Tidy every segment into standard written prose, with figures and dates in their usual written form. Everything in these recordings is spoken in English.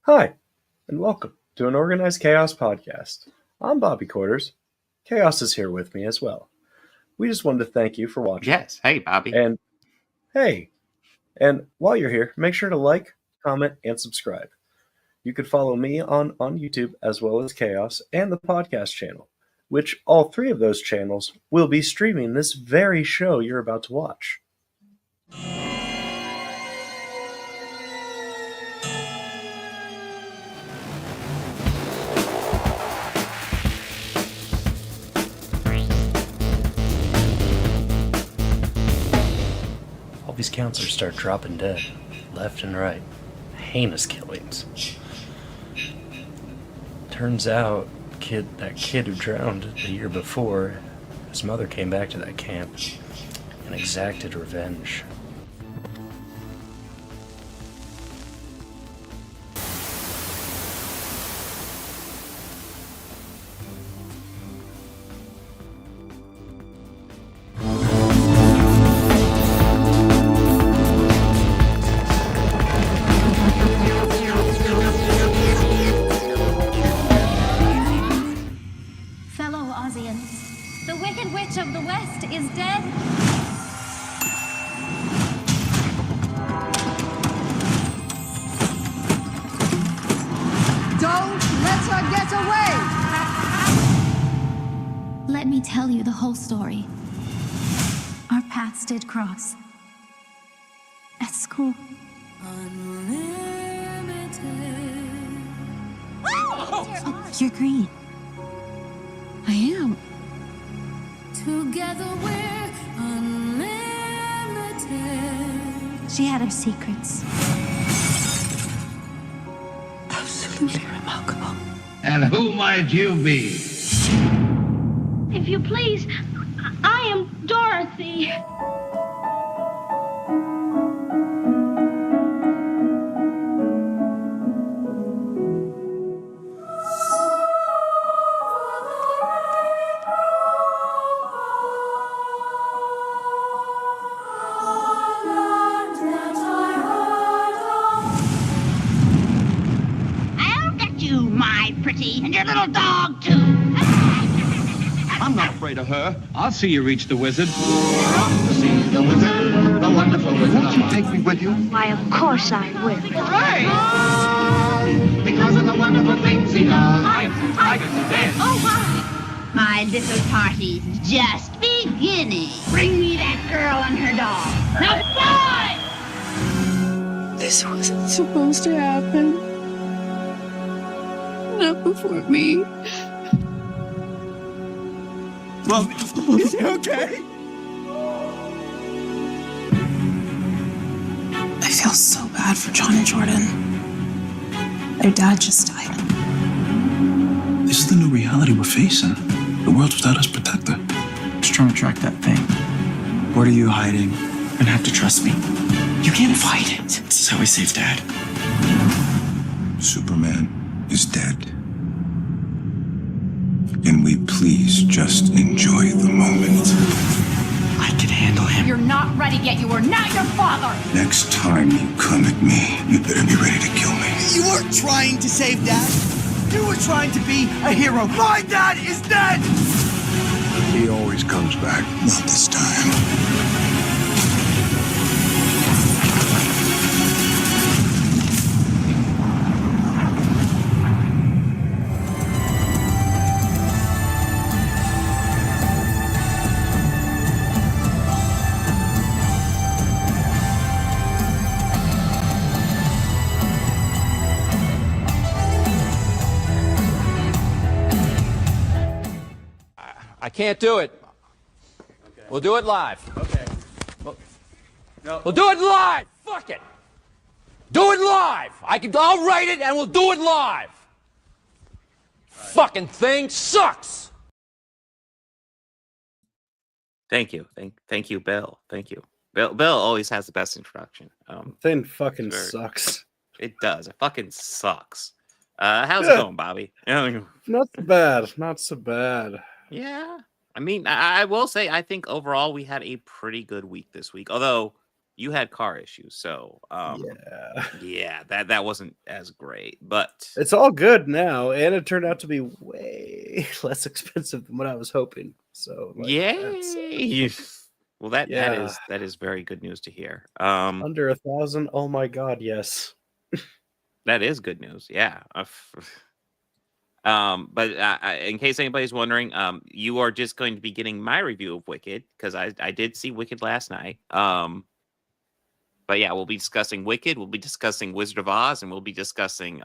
Hi, and welcome to an Organized Chaos podcast. I'm Bobby Quarters. Chaos is here with me as well. We just wanted to thank you for watching. Yes. Hey, Bobby. And hey, and while you're here, make sure to like, comment, and subscribe. You can follow me on YouTube as well as Chaos and the podcast channel, which all three of those channels will be streaming this very show you're about to watch. All these counselors start dropping dead, left and right. Heinous killings. Turns out, that kid who drowned the year before, his mother came back to that camp and exacted revenge. Fellow Ozians, the Wicked Witch of the West is dead. Don't let her get away! Let me tell you the whole story. Our paths did cross. At school. You're green. I am. Together we're unlimited. She had her secrets. Absolutely remarkable. And who might you be? If you please, I am Dorothy. I'll get you, my pretty, and your little dog, too. I'm not afraid of her. I'll see you reach the wizard. To see the wizard, the wonderful wizard. Won't you take me with you? Why, of course I will. Hooray! Because of the wonderful things he does. Lions and tigers and bears. Oh, my little party's just beginning. Bring me that girl and her dog. Now fly! This wasn't supposed to happen. Not before me. Well, is he okay? I feel so bad for John and Jordan. Their dad just died. This is the new reality we're facing. The world's without us protector. Just trying to track that thing. What are you hiding? And have to trust me. You can't fight it. This is how we save Dad. Superman is dead. Can we please just enjoy the moment? I can handle him. You're not ready yet. You are not your father. Next time you come at me, you better be ready to kill me. You weren't trying to save Dad. You were trying to be a hero. My dad is dead! He always comes back. Not this time. I can't do it. Okay. We'll do it live. Okay. We'll do it live. Fuck it. Do it live. I'll write it and we'll do it live. Fucking thing sucks. Thank you. Thank you, Bill. Thank you. Bill always has the best introduction. Thing fucking Sure. sucks. It does. It fucking sucks. How's it going, Bobby? Not so bad. Not so bad. Yeah. I mean, I will say, I think overall we had a pretty good week this week. Although you had car issues, so yeah, that wasn't as great, but It's all good now, and it turned out to be way less expensive than what I was hoping. So, like, yay! Well, that yeah, that is very good news to hear. under 1,000. Oh my God, yes. That is good news. Yeah. But in case anybody's wondering, you are just going to be getting my review of Wicked because I did see Wicked last night. But yeah, we'll be discussing Wicked. We'll be discussing Wizard of Oz, and we'll be discussing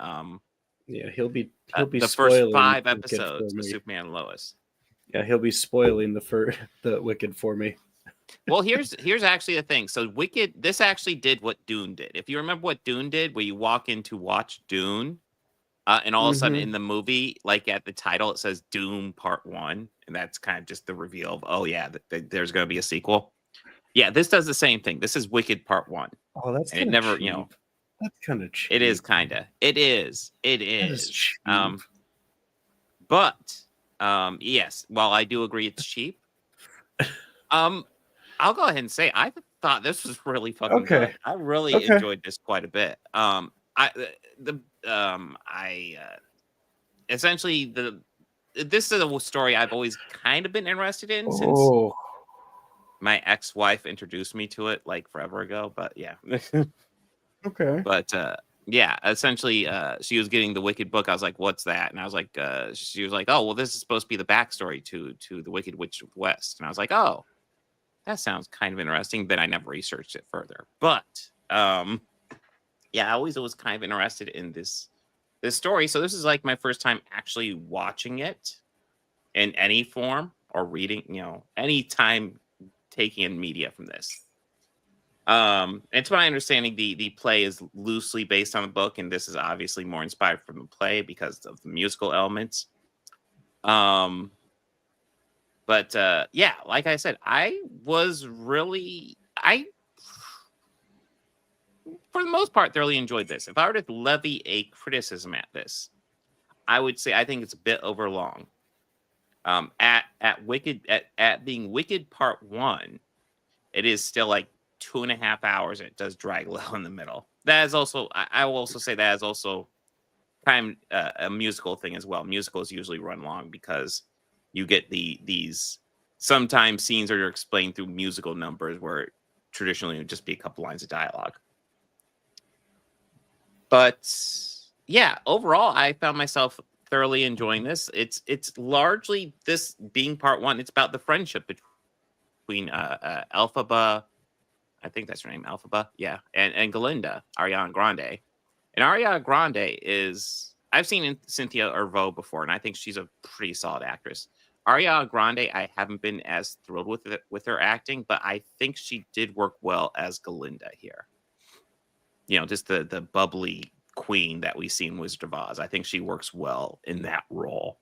Yeah, he'll be the first spoiling 5 Wicked for episodes of me. Superman and Lois. Yeah, he'll be spoiling the Wicked for me. Well, here's actually the thing. So Wicked, this actually did what Dune did. If you remember what Dune did, where you walk in to watch Dune, and all of a sudden in the movie, like at the title, it says Doom Part 1, and that's kind of just the reveal of, oh yeah, there's going to be a sequel. Yeah, this does the same thing. This is Wicked Part 1. Oh, that's and it never, cheap. That's kind of cheap. It is kind of. It is. It is. Cheap. But yes, while I do agree it's cheap, I'll go ahead and say I thought this was really fucking good. I really enjoyed this quite a bit. Essentially this is a story I've always kind of been interested in since my ex-wife introduced me to it like forever ago, but yeah. Okay. But yeah, essentially she was getting the Wicked book. I was like, what's that? And I was like, she was like, oh, well, this is supposed to be the backstory to the Wicked Witch of the West. And I was like, oh, that sounds kind of interesting. Then I never researched it further. But yeah, I always was kind of interested in this story. So this is like my first time actually watching it in any form or reading, any time taking in media from this. And to my understanding, the play is loosely based on the book, and this is obviously more inspired from the play because of the musical elements. But yeah, like I said, I for the most part thoroughly enjoyed this. If I were to levy a criticism at this, I would say I think it's a bit overlong. At being Wicked Part 1, it is still like 2.5 hours, and it does drag a little in the middle. That is also, I will also say that is also kind of a musical thing as well. Musicals usually run long because you get these sometimes scenes are explained through musical numbers where traditionally it would just be a couple lines of dialogue. But yeah, overall, I found myself thoroughly enjoying this. It's largely, this being Part 1, it's about the friendship between Elphaba, I think that's her name, Elphaba, yeah, and Galinda, Ariana Grande. And Ariana Grande is, I've seen Cynthia Erivo before, and I think she's a pretty solid actress. Ariana Grande, I haven't been as thrilled with her acting, but I think she did work well as Galinda here. Just the bubbly queen that we see in Wizard of Oz. I think she works well in that role.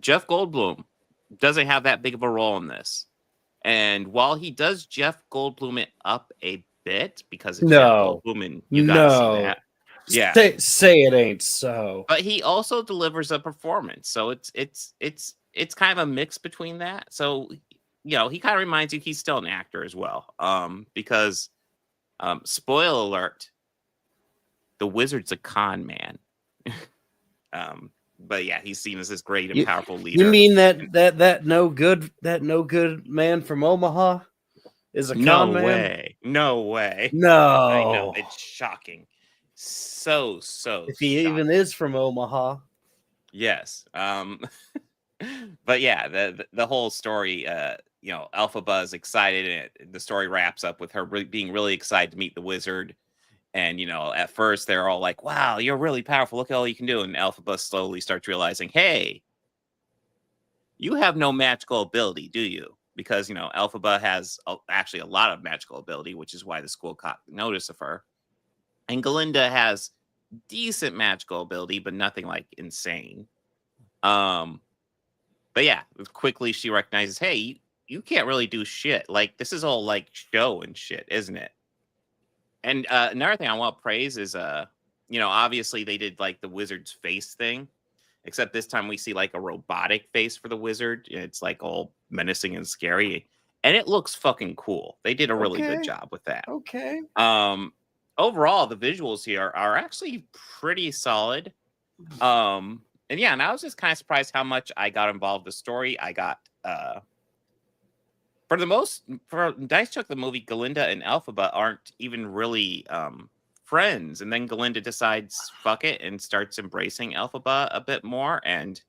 Jeff Goldblum doesn't have that big of a role in this. And while he does Jeff Goldblum it up a bit, because it's Jeff Goldblum, and you gotta see that. Yeah. Say it ain't so. But he also delivers a performance. So it's kind of a mix between that. So he kind of reminds you he's still an actor as well. Because spoiler alert, the wizard's a con man. But yeah, he's seen as this great and powerful leader. You mean that no good man from Omaha is a con man? No way. No. I know, it's shocking. So if he shocking. even is from Omaha. Yes. But yeah, the whole story, Elphaba is excited, and the story wraps up with her being really excited to meet the wizard. And, at first they're all like, wow, you're really powerful. Look at all you can do. And Elphaba slowly starts realizing, hey, you have no magical ability, do you? Because, Elphaba has actually a lot of magical ability, which is why the school caught notice of her. And Galinda has decent magical ability, but nothing like insane. But yeah, quickly she recognizes, hey, you can't really do shit. Like, this is all like show and shit, isn't it? And another thing I want to praise is, obviously they did like the wizard's face thing, except this time we see like a robotic face for the wizard. It's like all menacing and scary. and it looks fucking cool. They did a really good Okay. job with that. Okay. Overall, the visuals here are actually pretty solid. And yeah, and I was just kind of surprised how much I got involved in the story. I got for Dice Chuck the movie, Galinda and Elphaba aren't even really friends, and then Galinda decides fuck it and starts embracing Elphaba a bit more, and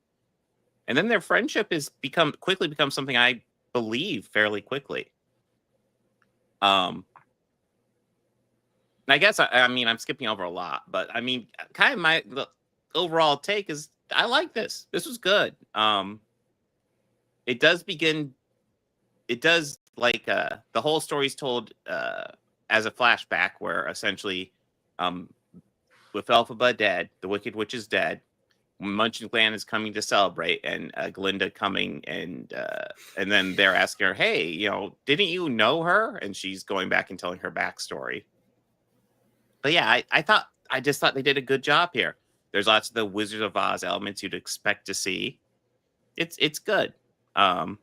then their friendship is quickly becomes something I believe fairly quickly. I guess I mean I'm skipping over a lot, but I mean kind of the overall take is I like this. This was good. It does like the whole story's told as a flashback where essentially with Elphaba dead, the Wicked Witch is dead. Munchkin is coming to celebrate, and Glinda coming, and then they're asking her, "Hey, didn't you know her?" And she's going back and telling her backstory. But yeah, I just thought they did a good job here. There's lots of the Wizard of Oz elements you'd expect to see. It's good. Yeah,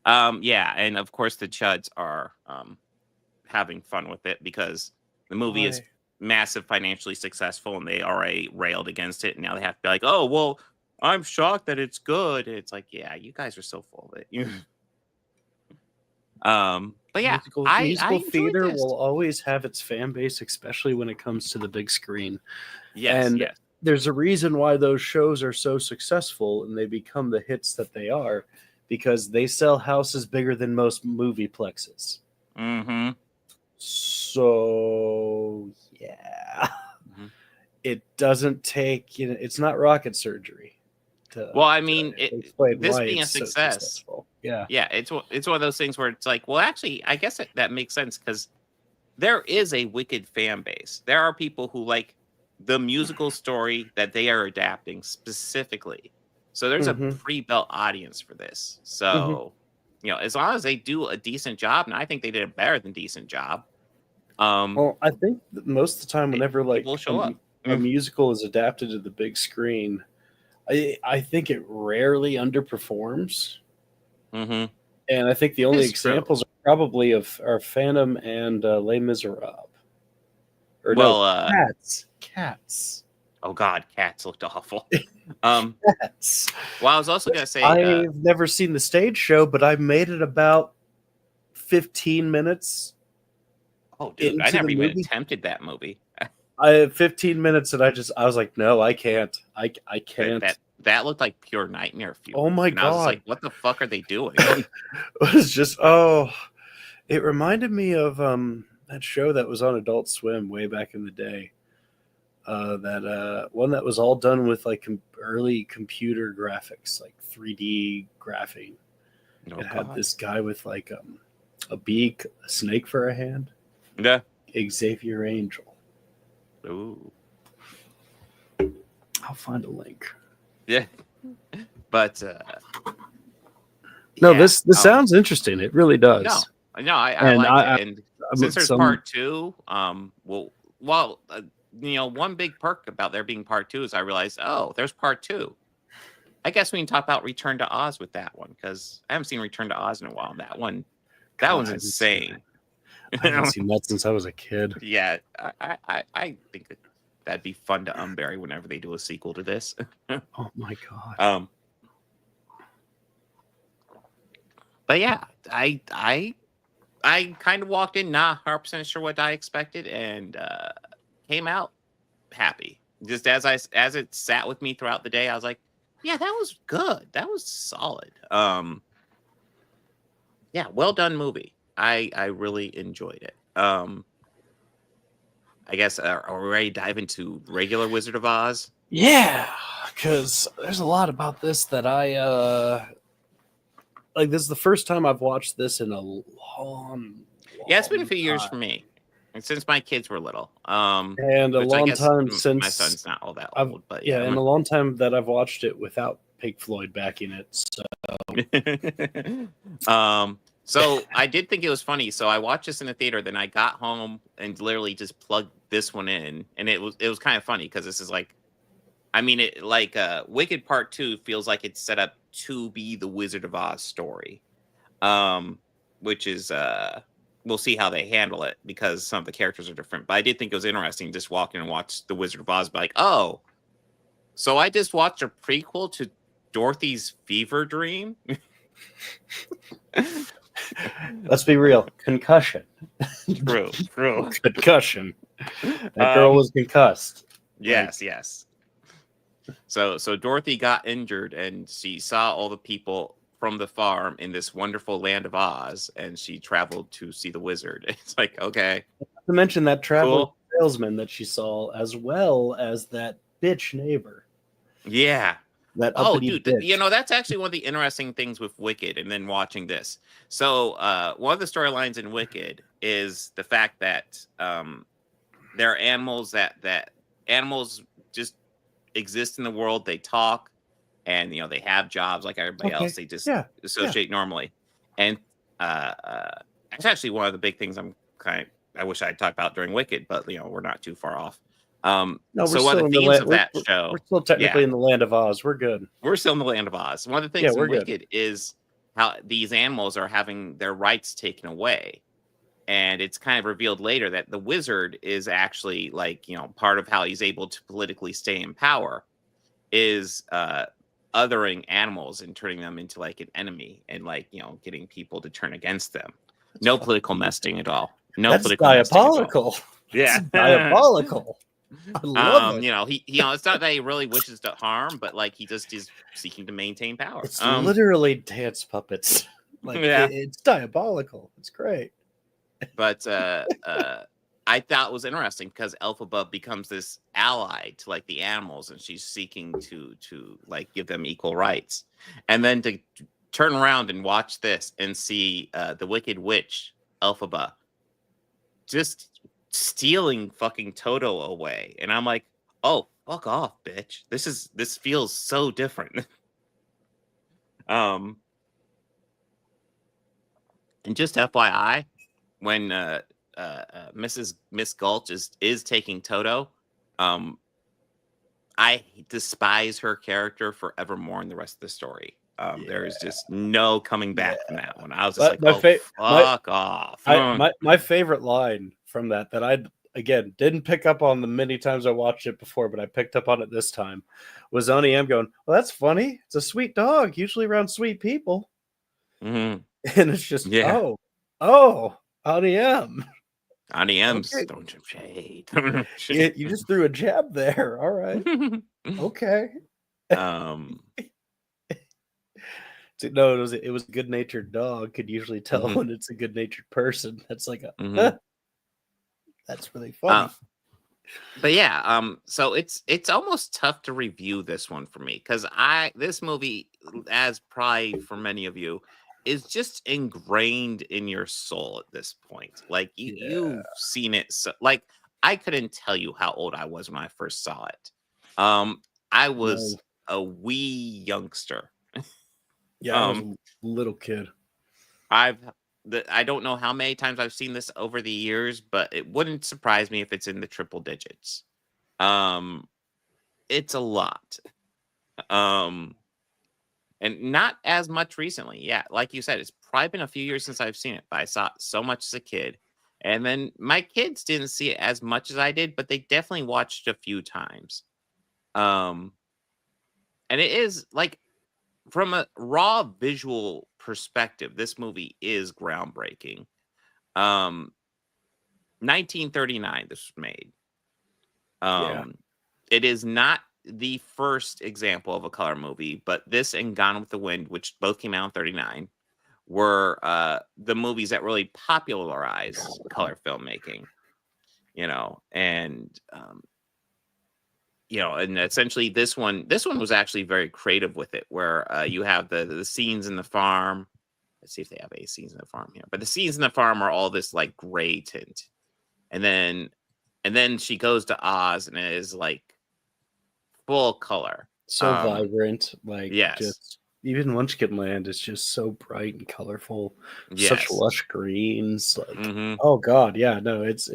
and of course the Chuds are having fun with it because the movie is massive financially successful and they already railed against it, and now they have to be like, oh well, I'm shocked that it's good. It's like, yeah, you guys are so full of it. But yeah, musical theater this. will always have its fan base, especially when it comes to the big screen. Yes, and yes. There's a reason why those shows are so successful and they become the hits that they are, because they sell houses bigger than most movie plexes. Mm-hmm. So yeah, it doesn't take, it's not rocket surgery. Well, I mean, this being a success, yeah, it's one of those things where it's like, well, actually, I guess that makes sense because there is a Wicked fan base. There are people who like the musical story that they are adapting specifically. So there's a pre-built audience for this. So, as long as they do a decent job, and I think they did a better than decent job. Well, I think that most of the time, whenever like show up. a musical is adapted to the big screen, I think it rarely underperforms. Mm-hmm. And I think the only examples are probably are Phantom and Les Miserables. Or Cats. Oh God, Cats looked awful. Cats. Well, I was also gonna say I've never seen the stage show, but I made it about 15 minutes. Oh, dude, I never even attempted that movie. 15 minutes, and I was like, no, I can't. I can't. That looked like pure nightmare fuel. Oh my God! I was like, what the fuck are they doing? It was just it reminded me of that show that was on Adult Swim way back in the day. That one that was all done with like early computer graphics, like 3D graphing. It had this guy with like a beak, a snake for a hand. Yeah, Xavier Angel. Ooh, I'll find a link. Yeah, but no, this sounds interesting. It really does. No, I like it. And since there's part 2, one big perk about there being part 2 is I realized, there's part 2. I guess we can talk about Return to Oz with that one because I haven't seen Return to Oz in a while. That one's insane. I haven't seen that since I was a kid. Yeah, I think that'd be fun to unbury whenever they do a sequel to this. Oh my God. But yeah, I kind of walked in not 100% sure what I expected and came out happy. Just as it sat with me throughout the day, I was like, yeah, that was good. That was solid. Yeah, well done movie. I really enjoyed it. I guess are we ready to dive into regular Wizard of Oz? Yeah, because there's a lot about this that I like. This is the first time I've watched this in a long yeah, it's been a few years for me, and since my kids were little. And a long time since my son's not all that old, but yeah, and a long time that I've watched it without Pink Floyd backing it. So. So I did think it was funny. So I watched this in the theater. Then I got home and literally just plugged this one in, and it was kind of funny because this is like I mean, it like Wicked Part 2 feels like it's set up to be the Wizard of Oz story. Which is we'll see how they handle it because some of the characters are different. But I did think it was interesting just walking and watch The Wizard of Oz, be like, oh, so I just watched a prequel to Dorothy's fever dream. Let's be real. Concussion. True. Concussion. That girl was concussed. Yes. So Dorothy got injured and she saw all the people from the farm in this wonderful land of Oz, and she traveled to see the wizard. It's like, okay. Not to mention that traveling Cool. salesman that she saw, as well as that bitch neighbor. Yeah. That Oh, uppity dude, bitch. that's actually one of the interesting things with Wicked and then watching this. So one of the storylines in Wicked is the fact that there are animals that animals just exist in the world. They talk and, they have jobs like everybody else. They just associate normally. And it's actually one of the big things I wish I'd talked about during Wicked, but, we're not too far off. No, so one of the themes of that show, we're still technically in the land of Oz. We're good. We're still in the land of Oz. One of the things in Wicked is how these animals are having their rights taken away. And it's kind of revealed later that the wizard is actually part of how he's able to politically stay in power is othering animals and turning them into an enemy and getting people to turn against them. No political messaging at all. That's diabolical. Yeah. That's diabolical. I love it. It's not that he really wishes to harm, but he just is seeking to maintain power. It's literally dance puppets. It's diabolical. It's great. But I thought it was interesting because Elphaba becomes this ally to the animals, and she's seeking to give them equal rights. And then to turn around and watch this and see the Wicked Witch Elphaba just stealing fucking Toto away, and I'm like, oh, fuck off, bitch. This feels so different. And just FYI, when Miss Gulch is taking Toto, I despise her character forevermore in the rest of the story. There is just no coming back from that one. I was just fuck off. My favorite line from that I again didn't pick up on the many times I watched it before, but I picked up on it this time, was Oni M going, well, that's funny. It's a sweet dog, usually around sweet people. Mm-hmm. And it's just, oh, Oni M. Ani M's throwing some shade. You just threw a jab there. All right. Okay. No, it was a good-natured dog. Could usually tell when it's a good-natured person. That's that's really funny. But yeah, so it's almost tough to review this one for me because this movie, as probably for many of you, is just ingrained in your soul at this point. You've seen it. So, I couldn't tell you how old I was when I first saw it. I was a wee youngster. Yeah, I was a little kid. I don't know how many times I've seen this over the years, but it wouldn't surprise me if it's in the triple digits. It's a lot. And not as much recently. Yeah, like you said, it's probably been a few years since I've seen it, but I saw it so much as a kid. And then my kids didn't see it as much as I did, but they definitely watched it a few times. And it is from a raw visual perspective, this movie is groundbreaking. 1939, this was made. It is not the first example of a color movie, but this and Gone with the Wind, which both came out in 39, were the movies that really popularized color filmmaking. And and essentially this one was actually very creative with it, where you have the scenes in the farm. Let's see if they have any scenes in the farm here, but the scenes in the farm are all this gray tint, and then she goes to Oz and it is full color, so vibrant. Yes, just even Munchkin Land is just so bright and colorful. Such lush greens. Oh god, yeah, no, it's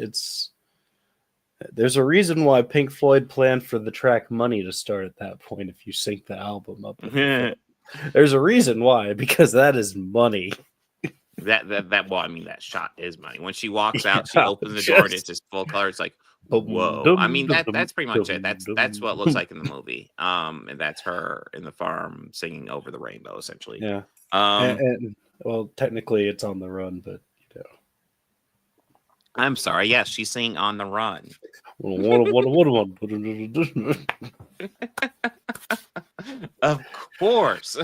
There's a reason why Pink Floyd planned for the track Money to start at that point if you sync the album up with the film. There's a reason why, because that is money. Well, I mean, that shot is money. When she walks out, she opens the door and it's just full color. It's like, whoa. I mean, that's pretty much it. That's what it looks like in the movie. And that's her in the farm singing over the rainbow, essentially. Yeah. And well, technically it's On the Run, but you know. I'm sorry. Yes, she's singing On the Run. Of course.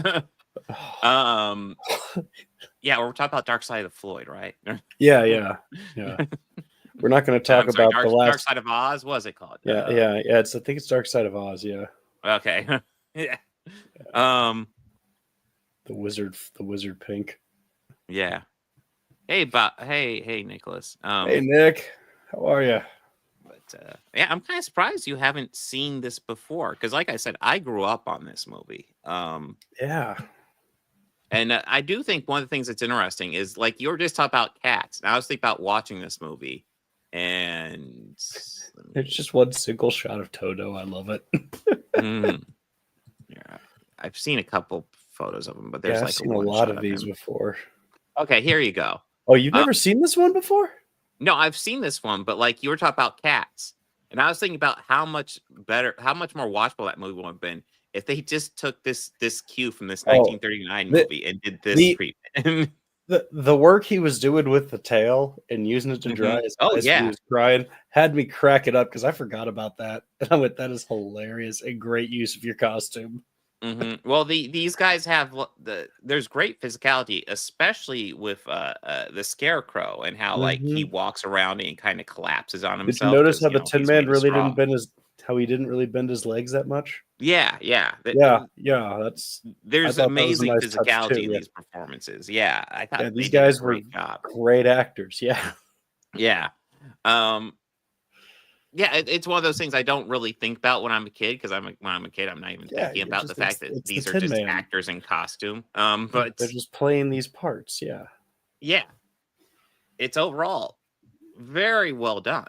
Yeah, we're talking about Dark Side of Floyd, right? Yeah. We're not going to talk about the last Dark Side of Oz. What was it called? Yeah. I think it's Dark Side of Oz. Yeah. Okay. Yeah. The wizard Pink. Yeah. Hey, hey, Nicholas. Hey, Nick. How are you? But yeah, I'm kind of surprised you haven't seen this before, because, like I said, I grew up on this movie. Yeah. And I do think one of the things that's interesting is, like, you were just talking about cats. And I was thinking about watching this movie, and it's just one single shot of Toto. I love it. Yeah, I've seen a couple photos of him, but there's I've like seen a lot of these before. Okay, here you go. Oh, you've never seen this one before? No, I've seen this one, but like you were talking about cats, and I was thinking about how much more watchable that movie would have been if they just took this cue from this 1939 movie and did this treatment. The work he was doing with the tail and using it to dry his eyes when he was crying had me crack it up because I forgot about that. And I went, that is hilarious and great use of your costume. Well, these guys have there's great physicality, especially with the Scarecrow and how like he walks around and kind of collapses on himself. Did you notice how the Tin Man really didn't bend his legs that much? Yeah. There's amazing physicality in these performances. Yeah, I thought these guys were great actors. Yeah. Yeah, it's one of those things I don't really think about when I'm a kid, because when I'm a kid, I'm not even thinking about the fact that these are just actors in costume. But they're just playing these parts. Yeah, it's overall very well done.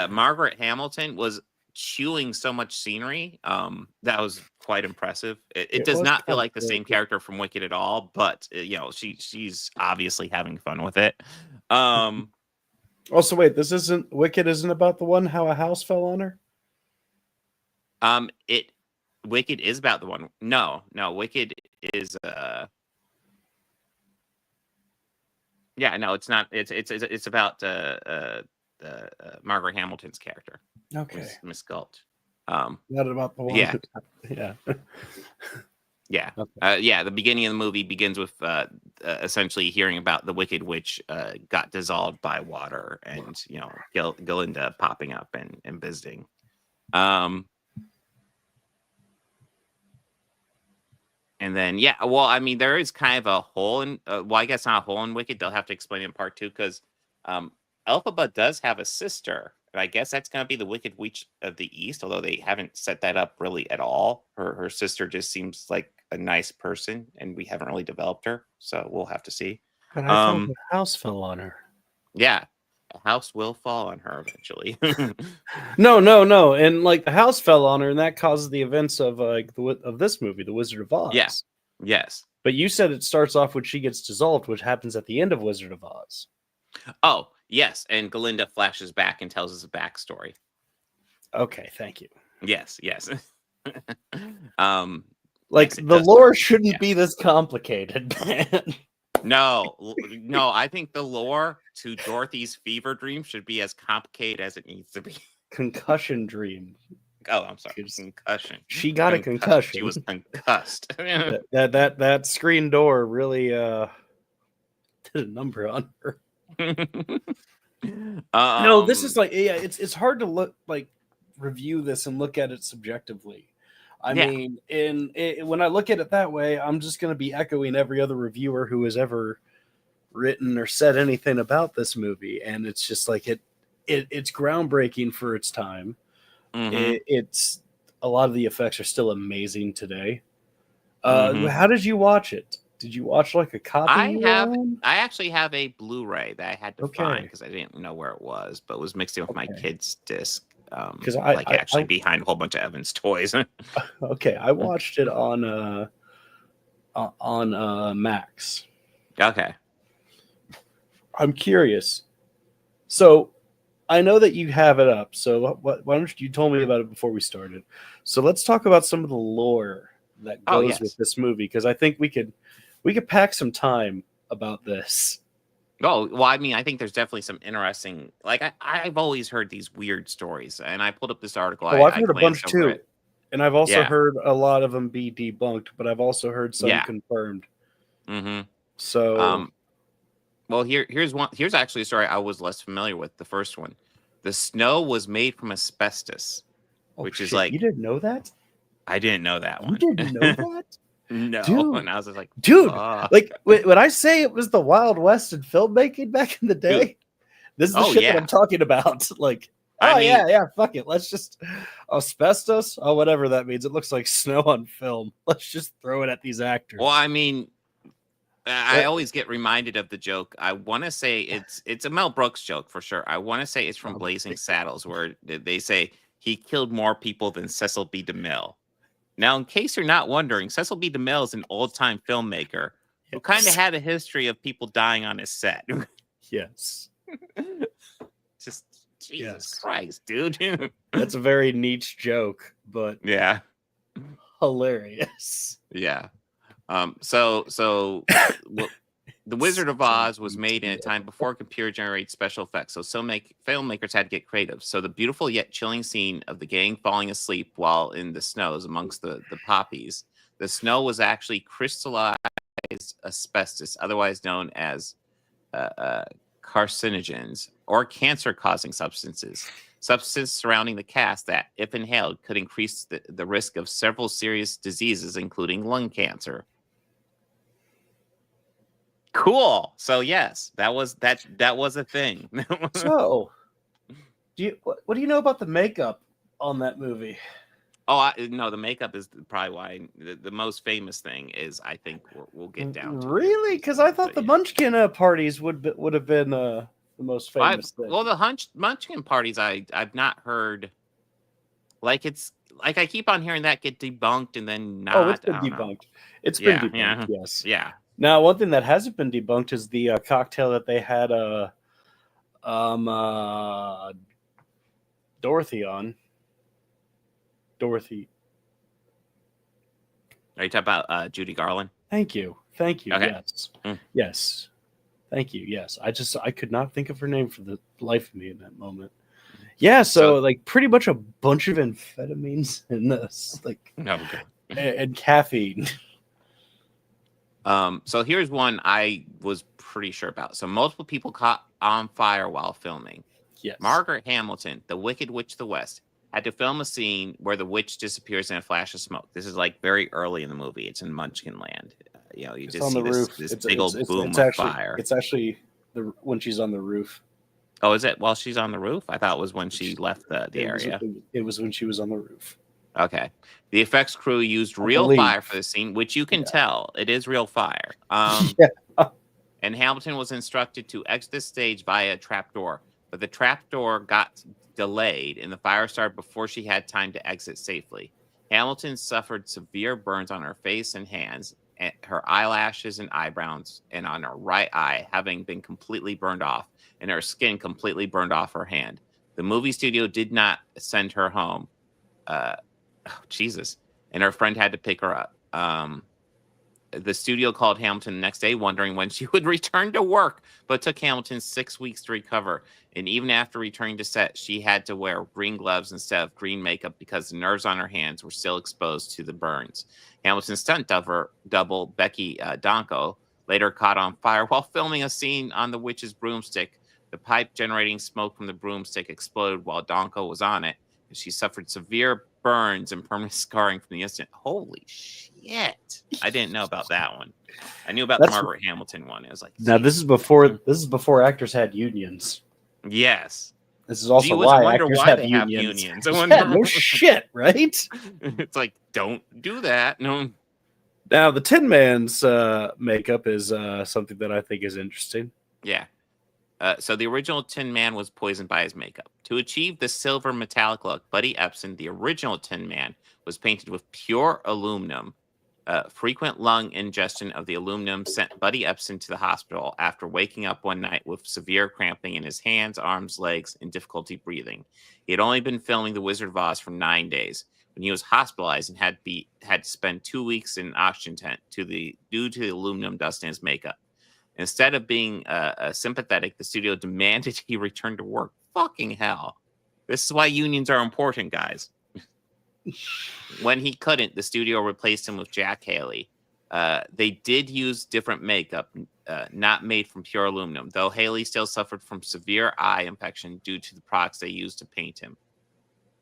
Margaret Hamilton was chewing so much scenery. That was quite impressive. It does not feel like the same character from Wicked at all, but she's obviously having fun with it. Also, wait, Wicked isn't about the one how a house fell on her? Wicked is about the one. No, Wicked is it's not. It's about Margaret Hamilton's character. Okay. Miss Galt. Not about the one. Yeah. Yeah. Okay. The beginning of the movie begins with essentially hearing about the Wicked Witch got dissolved by water, and Glinda popping up and visiting. And then I mean, there is kind of a hole in I guess not a hole in Wicked. They'll have to explain it in part 2, because Elphaba does have a sister. And I guess that's going to be the Wicked Witch of the East, although they haven't set that up really at all. Her sister just seems like a nice person, and we haven't really developed her, so we'll have to see. But I thought the house fell on her. Yeah, a house will fall on her eventually. No, and like the house fell on her, and that causes the events of of this movie, The Wizard of Oz. Yeah. Yes. But you said it starts off when she gets dissolved, which happens at the end of Wizard of Oz. Oh, yes, and Glinda flashes back and tells us a backstory. Okay, thank you. Yes. Like the lore shouldn't be this complicated. No, I think the lore to Dorothy's fever dream should be as complicated as it needs to be. Concussion dream. Oh, I'm sorry. Concussion. She got a concussion. She was concussed. that screen door really did a number on her. No, this is like it's hard to review this and look at it subjectively. I mean, when I look at it that way, I'm just going to be echoing every other reviewer who has ever written or said anything about this movie, and it's just like it's groundbreaking for its time. It's a lot of the effects are still amazing today. How did you watch it? Did you watch like a copy? I actually have a Blu-ray that I had to find Okay. because I didn't know where it was, but it was mixed in with my Okay. kid's disc. 'Cause Actually behind a whole bunch of Evan's toys. Okay, I watched it on Max. Okay. I'm curious. So I know that you have it up. So why don't you told me about it before we started? So let's talk about some of the lore that Oh, goes yes. with this movie, because I think we could pack some time about this. Oh, well, I mean, I think there's definitely some interesting. Like, I've always heard these weird stories, and I pulled up this article. Oh, I've I heard a bunch glanced over too, it. and I've also Yeah. heard a lot of them be debunked, but I've also heard some Yeah. confirmed. Mm-hmm. So, Well, here's one. Here's actually a story I was less familiar with. The first one, the snow was made from asbestos, which is like you didn't know that? I didn't know that one. You didn't know that? No, Dude. and I was just like, Dude, "Fuck." like when I say it was the Wild West in filmmaking back in the day, this is the Oh, shit yeah. that I'm talking about. Like, I mean- yeah, fuck it. Let's just asbestos, whatever that means. It looks like snow on film. Let's just throw it at these actors. Well, I mean, I always get reminded of the joke. I want to say it's a Mel Brooks joke for sure. I want to say it's from Blazing Saddles, where they say he killed more people than Cecil B. DeMille. Now, in case you're not wondering, Cecil B. DeMille is an old-time filmmaker who kind of had a history of people dying on his set. Yes. Just Jesus Christ, dude. That's a very niche joke, but Yeah. hilarious. Yeah. So The Wizard of Oz was made in a time before computer-generated special effects, so filmmakers had to get creative. So the beautiful yet chilling scene of the gang falling asleep while in the snows amongst the poppies, the snow was actually crystallized asbestos, otherwise known as carcinogens or cancer-causing substances. Substances surrounding the cast that, if inhaled, could increase the risk of several serious diseases, including lung cancer. Cool. So yes, that was a thing. So, what do you know about the makeup on that movie? Oh, no, the makeup is probably why the most famous thing is. I think we'll get down to Really? Because I thought the Munchkin parties would have been the most famous thing. Well, the Munchkin parties, I've not heard. Like it's like I keep on hearing that get debunked and then not. Oh, it's been debunked. It's been debunked. Yeah. Yes. Yeah. Now, one thing that hasn't been debunked is the cocktail that they had Dorothy on. Dorothy. Are you talking about Judy Garland? Thank you. Okay. Yes. Yes. Thank you. Yes. I could not think of her name for the life of me in that moment. Yeah, so like pretty much a bunch of amphetamines in this, like and caffeine. So here's one I was pretty sure about. So multiple people caught on fire while filming. Yes. Margaret Hamilton, the Wicked Witch of the West, had to film a scene where the witch disappears in a flash of smoke. This is like very early in the movie. It's in Munchkin Land. You It's just on see the roof. this big old boom of actually, fire. It's actually when she's on the roof. Oh, is it while she's on the roof? I thought it was when she left the area. It was when she was on the roof. Okay. The effects crew used real fire for the scene, which you can tell it is real fire. And Hamilton was instructed to exit the stage via a trapdoor, but the trapdoor got delayed and the fire started before she had time to exit safely. Hamilton suffered severe burns on her face and hands, and her eyelashes and eyebrows, and on her right eye having been completely burned off, and her skin completely burned off her hand. The movie studio did not send her home. Jesus. And her friend had to pick her up. The studio called Hamilton the next day, wondering when she would return to work, but it took Hamilton 6 weeks to recover. And even after returning to set, she had to wear green gloves instead of green makeup because the nerves on her hands were still exposed to the burns. Hamilton's stunt double Becky Donko, later caught on fire while filming a scene on the witch's broomstick. The pipe generating smoke from the broomstick exploded while Donko was on it, and she suffered severe burns and permanent scarring from the incident. Holy shit! I didn't know about that one. I knew about the Margaret Hamilton one. It was like, now this is before actors had unions. Yes. This is also why actors have they unions. have unions. No shit, right? It's like, don't do that. No. Now, the Tin Man's makeup is something that I think is interesting. Yeah. So the original Tin Man was poisoned by his makeup. To achieve the silver metallic look, Buddy Epson, the original Tin Man, was painted with pure aluminum. Frequent lung ingestion of the aluminum sent Buddy Epson to the hospital after waking up one night with severe cramping in his hands, arms, legs, and difficulty breathing. He had only been filming The Wizard of Oz for 9 days when he was hospitalized and had to spend 2 weeks in an oxygen tent due to the aluminum dust in his makeup. Instead of being sympathetic, the studio demanded he return to work. Fucking hell. This is why unions are important, guys. When he couldn't, the studio replaced him with Jack Haley. They did use different makeup, not made from pure aluminum, though Haley still suffered from severe eye infection due to the products they used to paint him.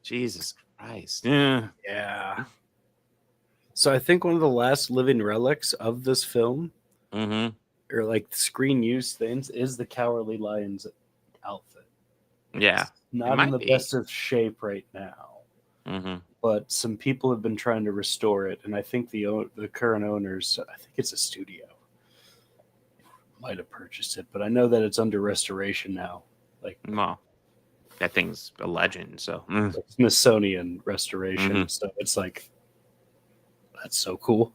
Jesus Christ. Yeah. So I think one of the last living relics of this film, or like screen use things, is the Cowardly Lion's outfit. Yeah. It's not in the best of shape right now. But some people have been trying to restore it, and I think the current owners, I think it's a studio, might have purchased it, but I know that it's under restoration now. Like, well, that thing's a legend, so Smithsonian restoration. So it's like, that's so cool.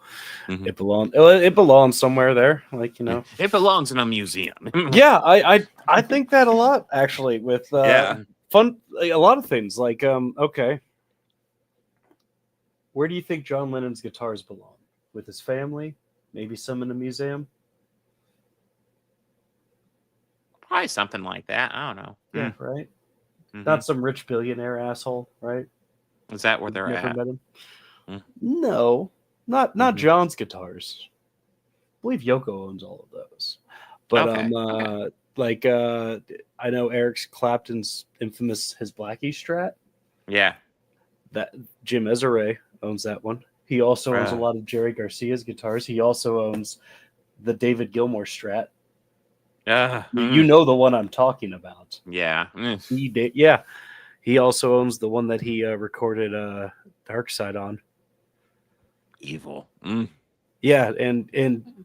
It belongs somewhere there, like, you know. It belongs in a museum. Yeah, I think that a lot, actually, with fun, like, a lot of things. Like, okay, where do you think John Lennon's guitars belong? With his family? Maybe some in a museum? Probably something like that. I don't know. Yeah, right? Not some rich billionaire asshole, right? Is that where they're at? Met him? No, not John's guitars. I believe Yoko owns all of those. But like I know Eric Clapton's infamous his Blackie Strat. Yeah. That Jim Ezra owns that one. He also owns a lot of Jerry Garcia's guitars. He also owns the David Gilmour Strat. You know the one I'm talking about. Yeah. He did. Yeah. He also owns the one that he recorded Dark Side on. Evil. Yeah, and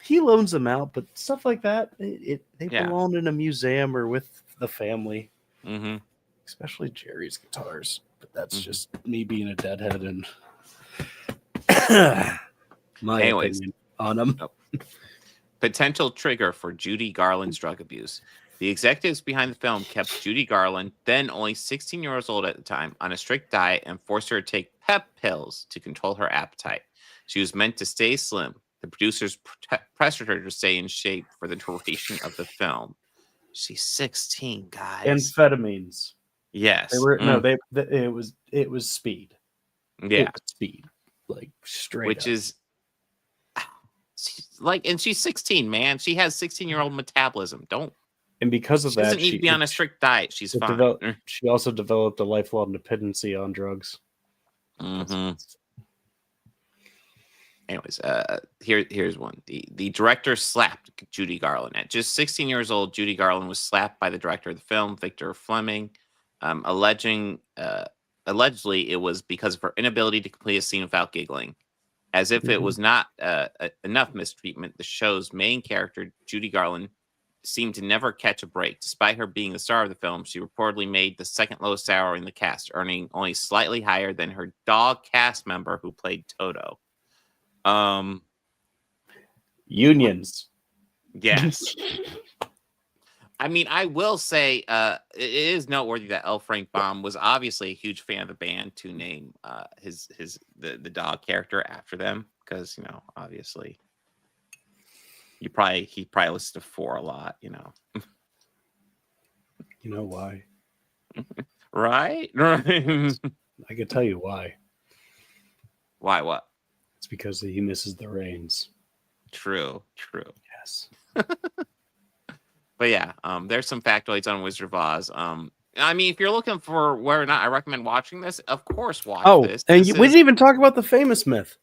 he loans them out, but stuff like that, they belong in a museum or with the family. Especially Jerry's guitars. But that's just me being a deadhead and my opinion on them. Potential trigger for Judy Garland's drug abuse. The executives behind the film kept Judy Garland, then only 16 years old at the time, on a strict diet and forced her to take pep pills to control her appetite. She was meant to stay slim. The producers pressured her to stay in shape for the duration of the film. She's 16, guys. Amphetamines. Yes. They were it was speed. Yeah. Speed. Like straight Which up. is like, and she's 16, man. She has 16-year-old metabolism. And because of she that, doesn't need to be on a strict diet. She's fine. She also developed a lifelong dependency on drugs. Anyways, here's one. The director slapped Judy Garland. At just 16 years old, Judy Garland was slapped by the director of the film, Victor Fleming, allegedly it was because of her inability to complete a scene without giggling. As if it was not enough mistreatment, the show's main character, Judy Garland, seemed to never catch a break. Despite her being the star of the film, she reportedly made the second lowest salary in the cast, earning only slightly higher than her dog cast member who played Toto. Unions. Yes. I mean, I will say it is noteworthy that L. Frank Baum was obviously a huge fan of the band to name the dog character after them, because, you know, obviously he probably listens to 4 a lot, you know. You know why? Right? I can tell you why. Why? What? It's because he misses the rains. True. Yes. But yeah, there's some factoids on Wizard of Oz. I mean, if you're looking for where or not I recommend watching this, of course watch this. And we didn't even talk about the famous myth.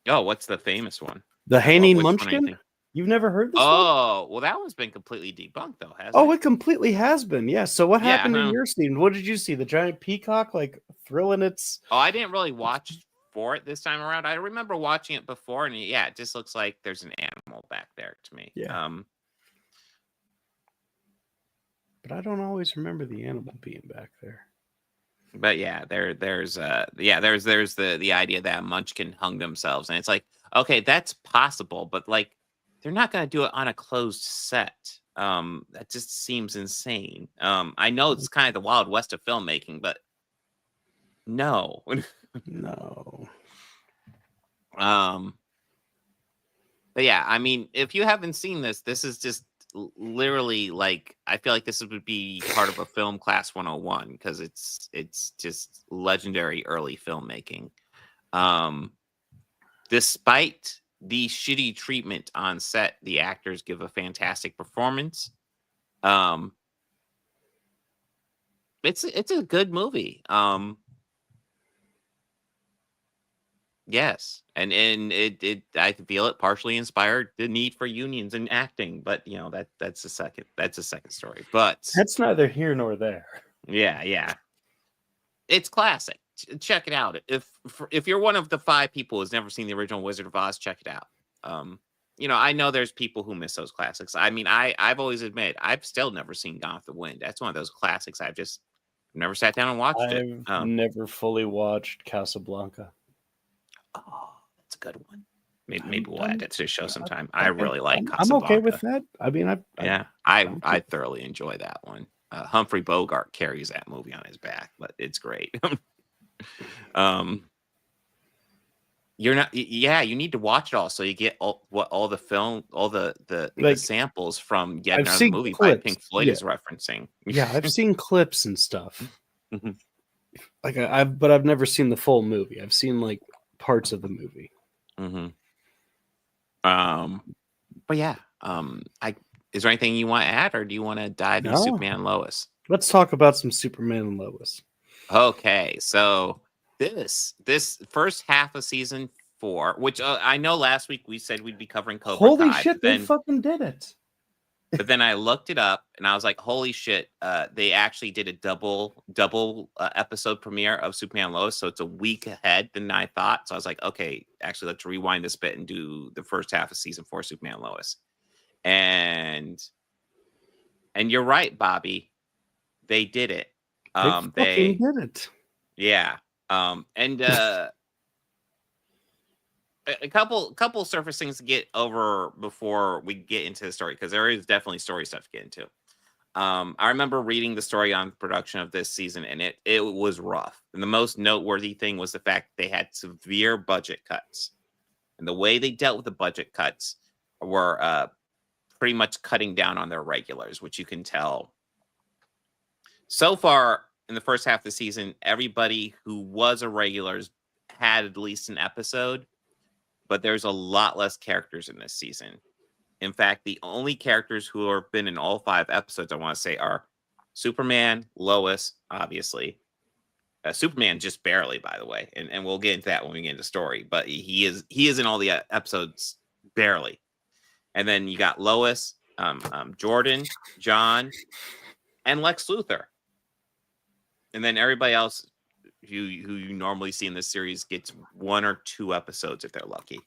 Oh, what's the famous one? The hanging munchkin? You've never heard this one? Well, that one's been completely debunked, though, hasn't it? It completely has been, yeah. So what happened in no. your scene? What did you see? The giant peacock, like, thrilling its... Oh, I didn't really watch for it this time around. I remember watching it before, and yeah, it just looks like there's an animal back there to me. Yeah. But I don't always remember the animal being back there. But yeah, there's the idea that a Munchkin hung themselves, and it's like, okay, that's possible, but like they're not gonna do it on a closed set. That just seems insane. I know it's kind of the Wild West of filmmaking, but no. No. But yeah, I mean, if you haven't seen this, this is just literally like, I feel like this would be part of a film class 101 because it's just legendary early filmmaking. Despite the shitty treatment on set, the actors give a fantastic performance. It's a good movie. Yes, and it I feel it partially inspired the need for unions in acting, but you know that's a second story. But That's neither here nor there. yeah, it's classic. Check it out. If you're one of the 5 people who's never seen the original Wizard of Oz, check it out. You know, I know there's people who miss those classics. I mean, I've always admitted I've still never seen Gone with the Wind. That's one of those classics I've just never sat down and watched it. I've never fully watched Casablanca. Oh, that's a good one. Maybe we'll add it to the show sometime. I really like Casablanca. I'm okay with that. I mean, I thoroughly enjoy that one. Humphrey Bogart carries that movie on his back, but it's great. You're not, yeah. You need to watch it all so you get all the samples from yet another movie by Pink Floyd is referencing. Yeah, I've seen clips and stuff. Like but I've never seen the full movie. I've seen like parts of the movie. But yeah, is there anything you want to add, or do you want to dive into Superman and Lois? Let's talk about some Superman and Lois. Okay, so this first half of season 4, which I know last week we said we'd be covering Cobra Holy Kai, shit, they fucking did it. But then I looked it up and I was like, holy shit, they actually did a double episode premiere of Superman and Lois, so it's a week ahead than I thought. So I was like, okay, actually let's rewind this bit and do the first half of season 4 Superman and Lois. And you're right, Bobby. They did it. They did it. Yeah. And a couple surface things to get over before we get into the story, because there is definitely story stuff to get into. I remember reading the story on production of this season, and it was rough. And the most noteworthy thing was the fact they had severe budget cuts. And the way they dealt with the budget cuts were pretty much cutting down on their regulars, which you can tell. So far, in the first half of the season, everybody who was a regulars had at least an episode, but there's a lot less characters in this season. In fact, the only characters who have been in all 5 episodes, I want to say, are Superman, Lois, obviously. Superman just barely, by the way, and we'll get into that when we get into the story. But he is in all the episodes barely. And then you got Lois, Jordan, John, and Lex Luthor. And then everybody else who you normally see in this series gets 1 or 2 episodes if they're lucky.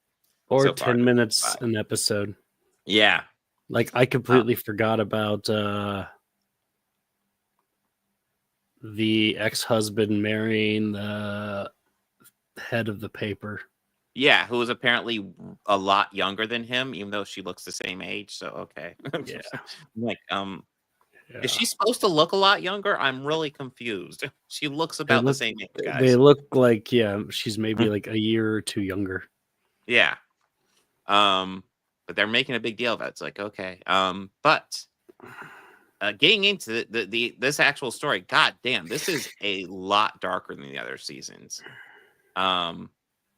Or so 10 minutes an episode. Yeah. Like I completely forgot about the ex-husband marrying the head of the paper. Yeah, who was apparently a lot younger than him, even though she looks the same age. So okay. Yeah. Like is she supposed to look a lot younger? I'm really confused. She looks about the same age, guys. They look like, she's maybe like a year or 2 younger. Yeah. But they're making a big deal of it. It's like, okay. But getting into this actual story, god damn, this is a lot darker than the other seasons. I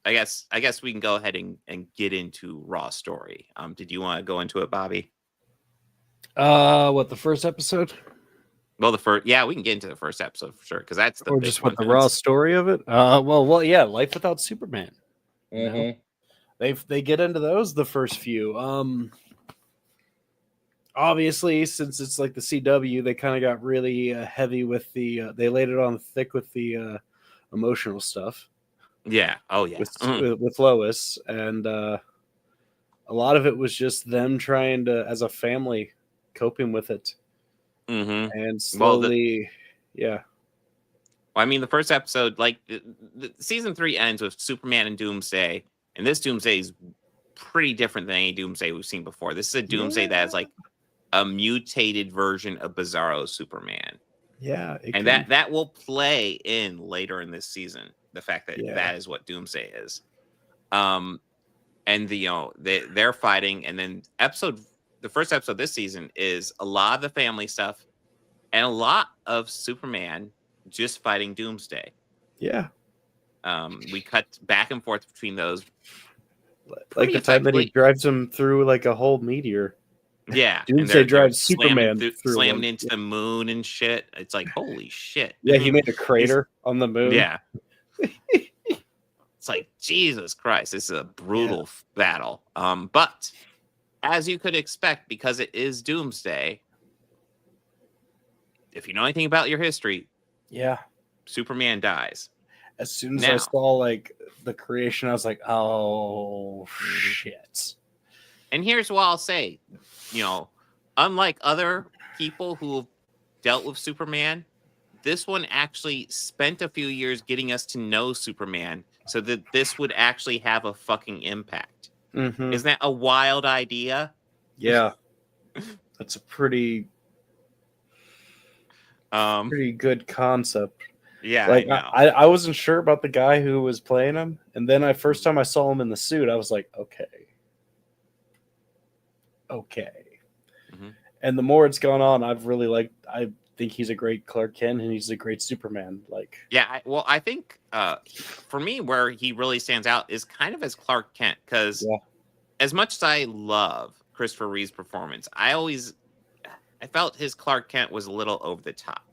guess we can go ahead and get into raw story. Did you want to go into it, Bobby? What, the first episode? Well, we can get into the first episode for sure, because that's the or just what the raw story of it. Well, yeah, Life Without Superman. You know? They get into those the first few. Obviously, since it's like the CW, they kind of got really heavy with the. They laid it on thick with the emotional stuff. Yeah. Oh yeah. with Lois, and a lot of it was just them trying to, as a family, coping with it, Mm-hmm. and slowly, yeah. Well, I mean, the first episode, like the season 3 ends with Superman and Doomsday, and this Doomsday is pretty different than any Doomsday we've seen before. This is a Doomsday that is like a mutated version of Bizarro Superman. Yeah, and that will play in later in this season. The fact that that is what Doomsday is, and they're fighting, and then the first episode this season is a lot of the family stuff, and a lot of Superman just fighting Doomsday. Yeah. We cut back and forth between those. Like the time that he drives him through like a whole meteor. Yeah, Doomsday drives Superman slamming into the moon and shit. It's like, holy shit. Yeah, he made a crater on the moon. Yeah. It's like, Jesus Christ, this is a brutal battle. But as you could expect, because it is Doomsday, if you know anything about your history, Superman dies. As soon as I saw like the creation, I was like, oh shit. And here's what I'll say. Unlike other people who have dealt with Superman, this one actually spent a few years getting us to know Superman so that this would actually have a fucking impact. Mm-hmm. Isn't that a wild idea? Yeah. That's a pretty good concept. Yeah, like I wasn't sure about the guy who was playing him, and then first time I saw him in the suit, I was like, okay. Mm-hmm. And the more it's gone on, I think he's a great Clark Kent, and he's a great Superman. Like, yeah, I think for me, where he really stands out is kind of as Clark Kent, because as much as I love Christopher Reeve's performance, I felt his Clark Kent was a little over the top,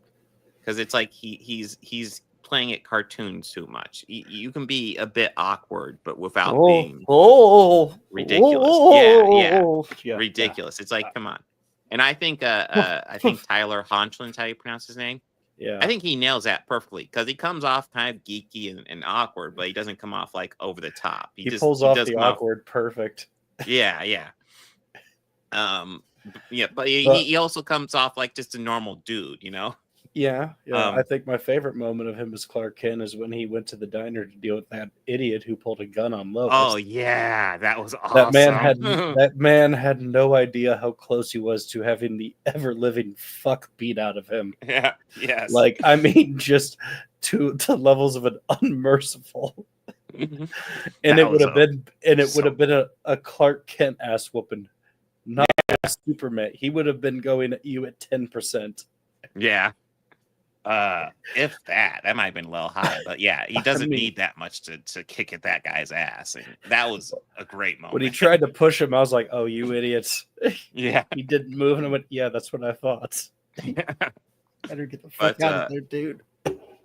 because it's like he's playing at cartoons too much. You can be a bit awkward, but without being ridiculous. Ridiculous. It's like, come on. And I think Tyler Hoechlin, how you pronounce his name? Yeah. I think he nails that perfectly, because he comes off kind of geeky and awkward, but he doesn't come off like over the top. He pulls off the awkward perfect. Yeah. But he also comes off like just a normal dude, Yeah. I think my favorite moment of him as Clark Kent is when he went to the diner to deal with that idiot who pulled a gun on Lois. Oh yeah, that was awesome. That man had no idea how close he was to having the ever living fuck beat out of him. Yeah. Yes. Like, I mean, just to the levels of an unmerciful. And it would have been a Clark Kent ass whooping, not a Superman. He would have been going at you at 10%. Yeah. If that might have been a little high, but yeah, he doesn't need that much to kick at that guy's ass, and that was a great moment. When he tried to push him, I was like, "Oh, you idiots!" Yeah, he didn't move, and I went, "Yeah, that's what I thought." Better get the fuck out of there, dude.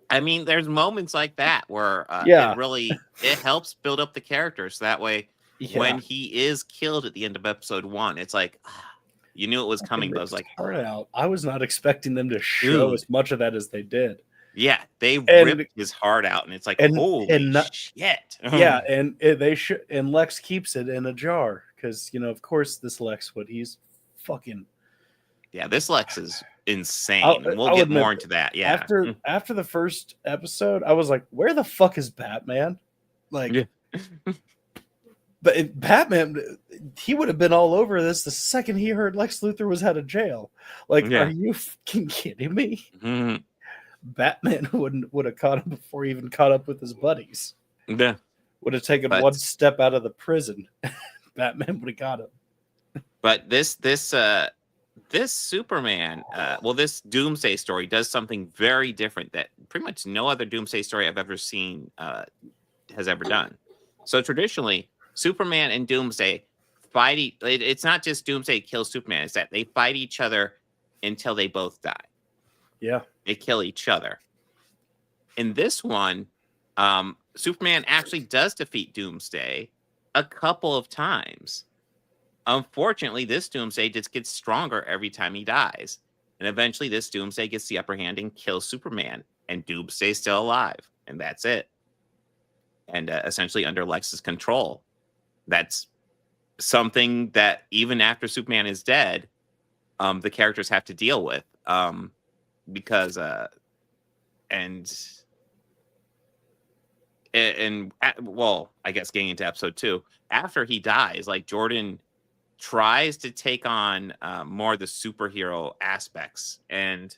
I mean, there's moments like that where it helps build up the character, so that way when he is killed at the end of episode 1, it's like. You knew it was coming, but I was like, heart out. I was not expecting them to show as much of that as they did. Yeah, they ripped his heart out, and it's like, holy shit. Yeah, and they should. And Lex keeps it in a jar because of course, this Lex, he's fucking. Yeah, this Lex is insane, and we'll get more into that. Yeah, after the first episode, I was like, where the fuck is Batman? Like. Yeah. But Batman, he would have been all over this the second he heard Lex Luthor was out of jail. Like, are you fucking kidding me? Mm-hmm. Batman would have caught him before he even caught up with his buddies. Yeah, would have taken one step out of the prison. Batman would have got him. But this Superman, this Doomsday story does something very different that pretty much no other Doomsday story I've ever seen has ever done. So traditionally, Superman and Doomsday fight. It's not just Doomsday kills Superman. It's that they fight each other until they both die. Yeah. They kill each other. In this one, Superman actually does defeat Doomsday a couple of times. Unfortunately, this Doomsday just gets stronger every time he dies. And eventually this Doomsday gets the upper hand and kills Superman. And Doomsday's still alive. And that's it. and essentially under Lex's control. That's something that even after Superman is dead, the characters have to deal with, because well, I guess getting into episode 2, after he dies, like Jordan tries to take on more of the superhero aspects, and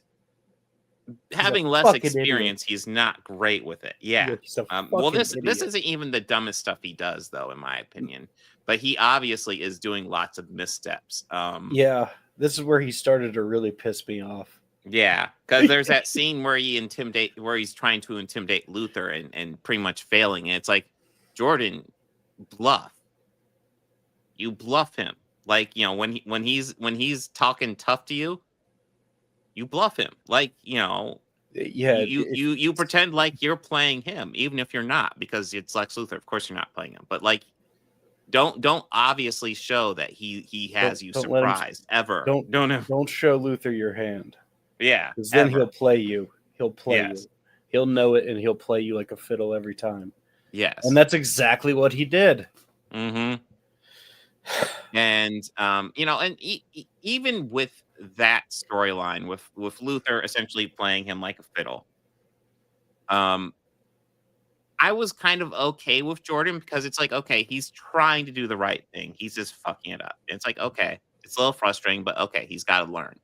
having less fucking experience, he's not great with it. Yeah. He's a Well, fucking this idiot. isn't even the dumbest stuff he does, though, in my opinion. But he obviously is doing lots of missteps. Yeah, this is where he started to really piss me off. Yeah, because there's that scene where he's trying to intimidate Luthor and pretty much failing. And it's like, Jordan, bluff. You bluff him. Like, you know, when he's talking tough to you, you bluff him. Like, you know, Yeah, you pretend like you're playing him, even if you're not, because it's Lex Luthor. Of course, you're not playing him. But like, don't obviously show that he has you don't let him- surprised ever. Don't show Luthor your hand. Yeah, Because then ever. he'll play you. He'll play Yes. you. He'll know it, and he'll play you like a fiddle every time. Yes, And that's exactly what he did. Mm-hmm. And you know, and even with that storyline, with Luthor essentially playing him like a fiddle, I was kind of okay with Jordan, because it's like, okay, he's trying to do the right thing, he's just fucking it up. And it's like, okay, it's a little frustrating, but okay, he's got to learn.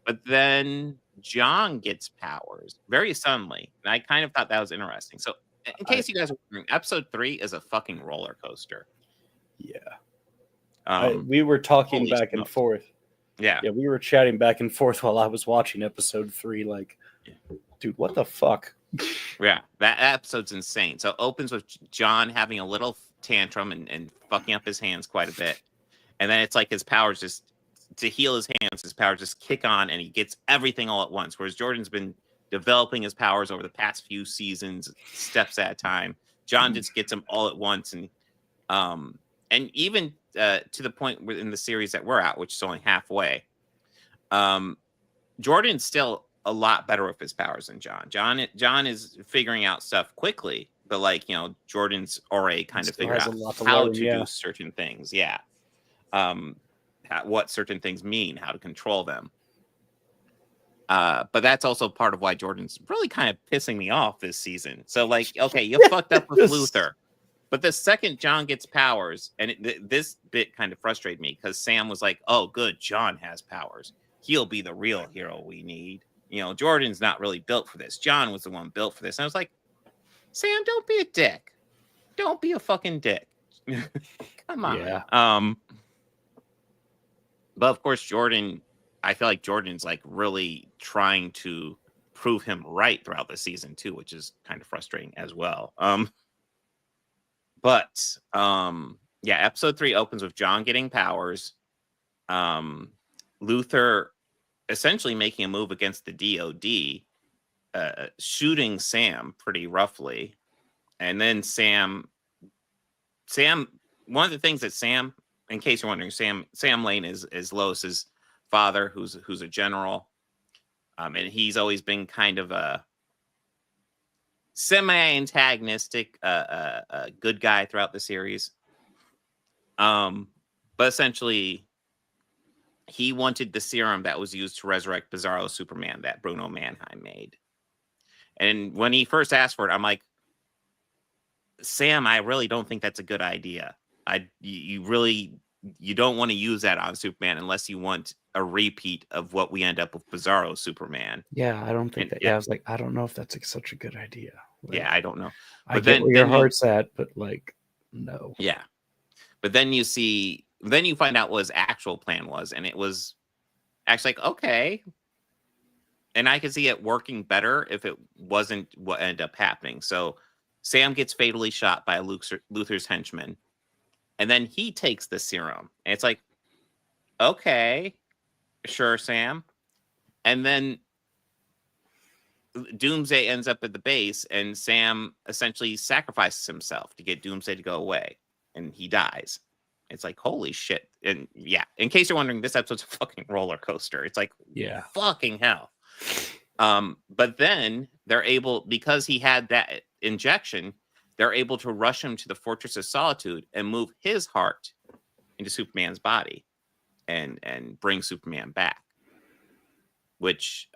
But then John gets powers very suddenly, and I kind of thought that was interesting. So, in case you guys are wondering, episode 3 is a fucking roller coaster. Yeah. We were talking holy back and smokes. forth. Yeah. Yeah, we were chatting back and forth while I was watching episode 3. Like, dude, what the fuck? Yeah, that episode's insane. So it opens with John having a little tantrum and fucking up his hands quite a bit. And then it's like his powers just, to heal his hands, his powers just kick on, and he gets everything all at once. Whereas Jordan's been developing his powers over the past few seasons, steps at a time. John just gets them all at once. And even to the point in the series that we're at, which is only halfway, Jordan's still a lot better with his powers than John. John is figuring out stuff quickly, but like, you know, Jordan's already kind of figured out how to do certain things. Yeah. What certain things mean, how to control them. But that's also part of why Jordan's really kind of pissing me off this season. So like, okay, you fucked up with Luthor. But the second John gets powers, and this bit kind of frustrated me, because Sam was like, oh, good, John has powers. He'll be the real hero we need. You know, Jordan's not really built for this. John was the one built for this. And I was like, Sam, don't be a dick. Don't be a fucking dick. Come on. Yeah. But of course, Jordan, I feel like Jordan's like really trying to prove him right throughout the season too, which is kind of frustrating as well. Yeah, episode 3 opens with John getting powers. Luthor essentially making a move against the DOD, shooting Sam pretty roughly. And then Sam, one of the things that Sam, in case you're wondering, Sam Lane is Lois's father, who's a general. And he's always been kind of a semi-antagonistic, good guy throughout the series. But essentially, he wanted the serum that was used to resurrect Bizarro Superman that Bruno Mannheim made. And when he first asked for it, I'm like, Sam, I really don't think that's a good idea. You don't want to use that on Superman unless you want a repeat of what we end up with Bizarro Superman. Yeah, I don't think that. Yeah, I was like, I don't know if that's such a good idea. Like, yeah, I don't know. I get where your heart's at, but like, no. Yeah. But then you find out what his actual plan was, and it was actually like, okay. And I could see it working better if it wasn't what ended up happening. So Sam gets fatally shot by Luthor's henchman, and then he takes the serum. And it's like, okay, sure, Sam. And then Doomsday ends up at the base, and Sam essentially sacrifices himself to get Doomsday to go away, and he dies. It's like, holy shit. And yeah, in case you're wondering, this episode's a fucking roller coaster. It's like, yeah, fucking hell. But then they're able, because he had that injection, they're able to rush him to the Fortress of Solitude and move his heart into Superman's body and bring Superman back. Which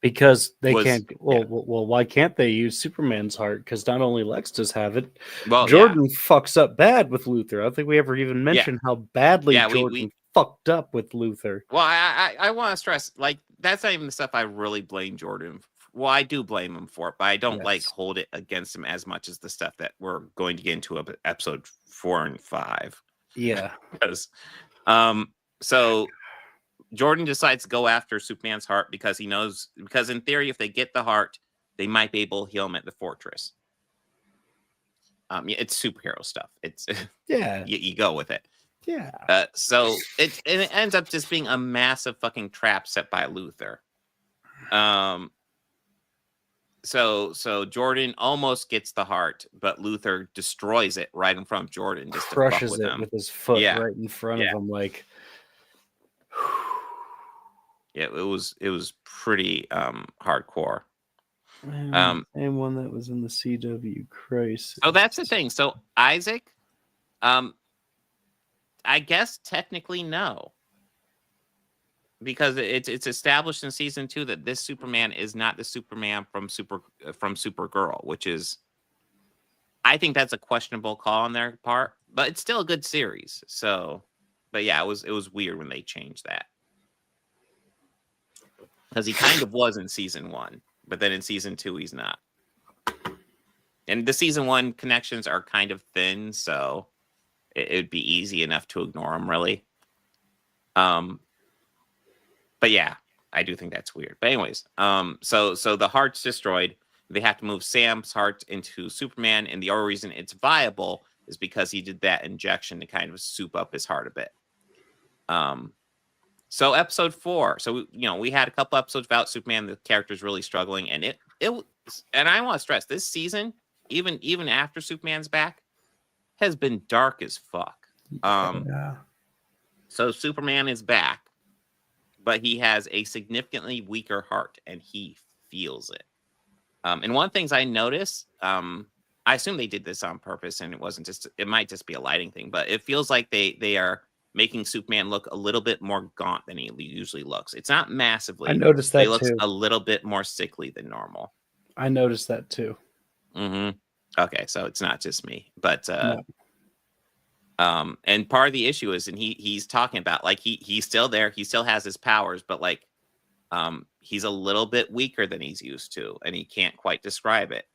because they was- can't. Well, why can't they use Superman's heart? Because not only Lex does have it, well, Jordan fucks up bad with Luthor. I don't think we ever even mentioned how badly Yeah, Jordan fucked up with Luthor. Well, I want to stress, like, that's not even the stuff I really blame Jordan. Well, I do blame him for it, but I don't like hold it against him as much as the stuff that we're going to get into episode 4 and 5. Yeah, because so Jordan decides to go after Superman's heart because he knows, because in theory, if they get the heart, they might be able to heal him at the fortress. It's superhero stuff. It's you go with it. Yeah. So it ends up just being a massive fucking trap set by Luthor. So Jordan almost gets the heart, but Luthor destroys it right in front of Jordan, just crushes to fuck with it him. with his foot right in front of him. Like, yeah, it was pretty hardcore. Same one that was in the CW. Christ. So that's the thing. So Isaac, I guess technically no, because it's established in season 2 that this Superman is not the Superman from Supergirl, which is, I think that's a questionable call on their part, but it's still a good series. So, but yeah, it was weird when they changed that, because he kind of was in season 1, but then in season 2 he's not. And the season 1 connections are kind of thin, so it'd be easy enough to ignore them, really. But yeah, I do think that's weird. But anyways, so the heart's destroyed. They have to move Sam's heart into Superman, and the only reason it's viable is because he did that injection to kind of soup up his heart a bit. So episode 4. So we had a couple episodes about Superman. The character's really struggling, and and I want to stress, this season, even after Superman's back, has been dark as fuck. So Superman is back, but he has a significantly weaker heart, and he feels it. And one of the things I noticed, I assume they did this on purpose, and it might just be a lighting thing, but it feels like they are making Superman look a little bit more gaunt than he usually looks. It's not massively. I noticed that he looks too. a little bit more sickly than normal. I noticed that too. Mm-hmm. Okay, so it's not just me, but No. And part of the issue is, and he's talking about, like, he's still there, he still has his powers, but like he's a little bit weaker than he's used to, and he can't quite describe it.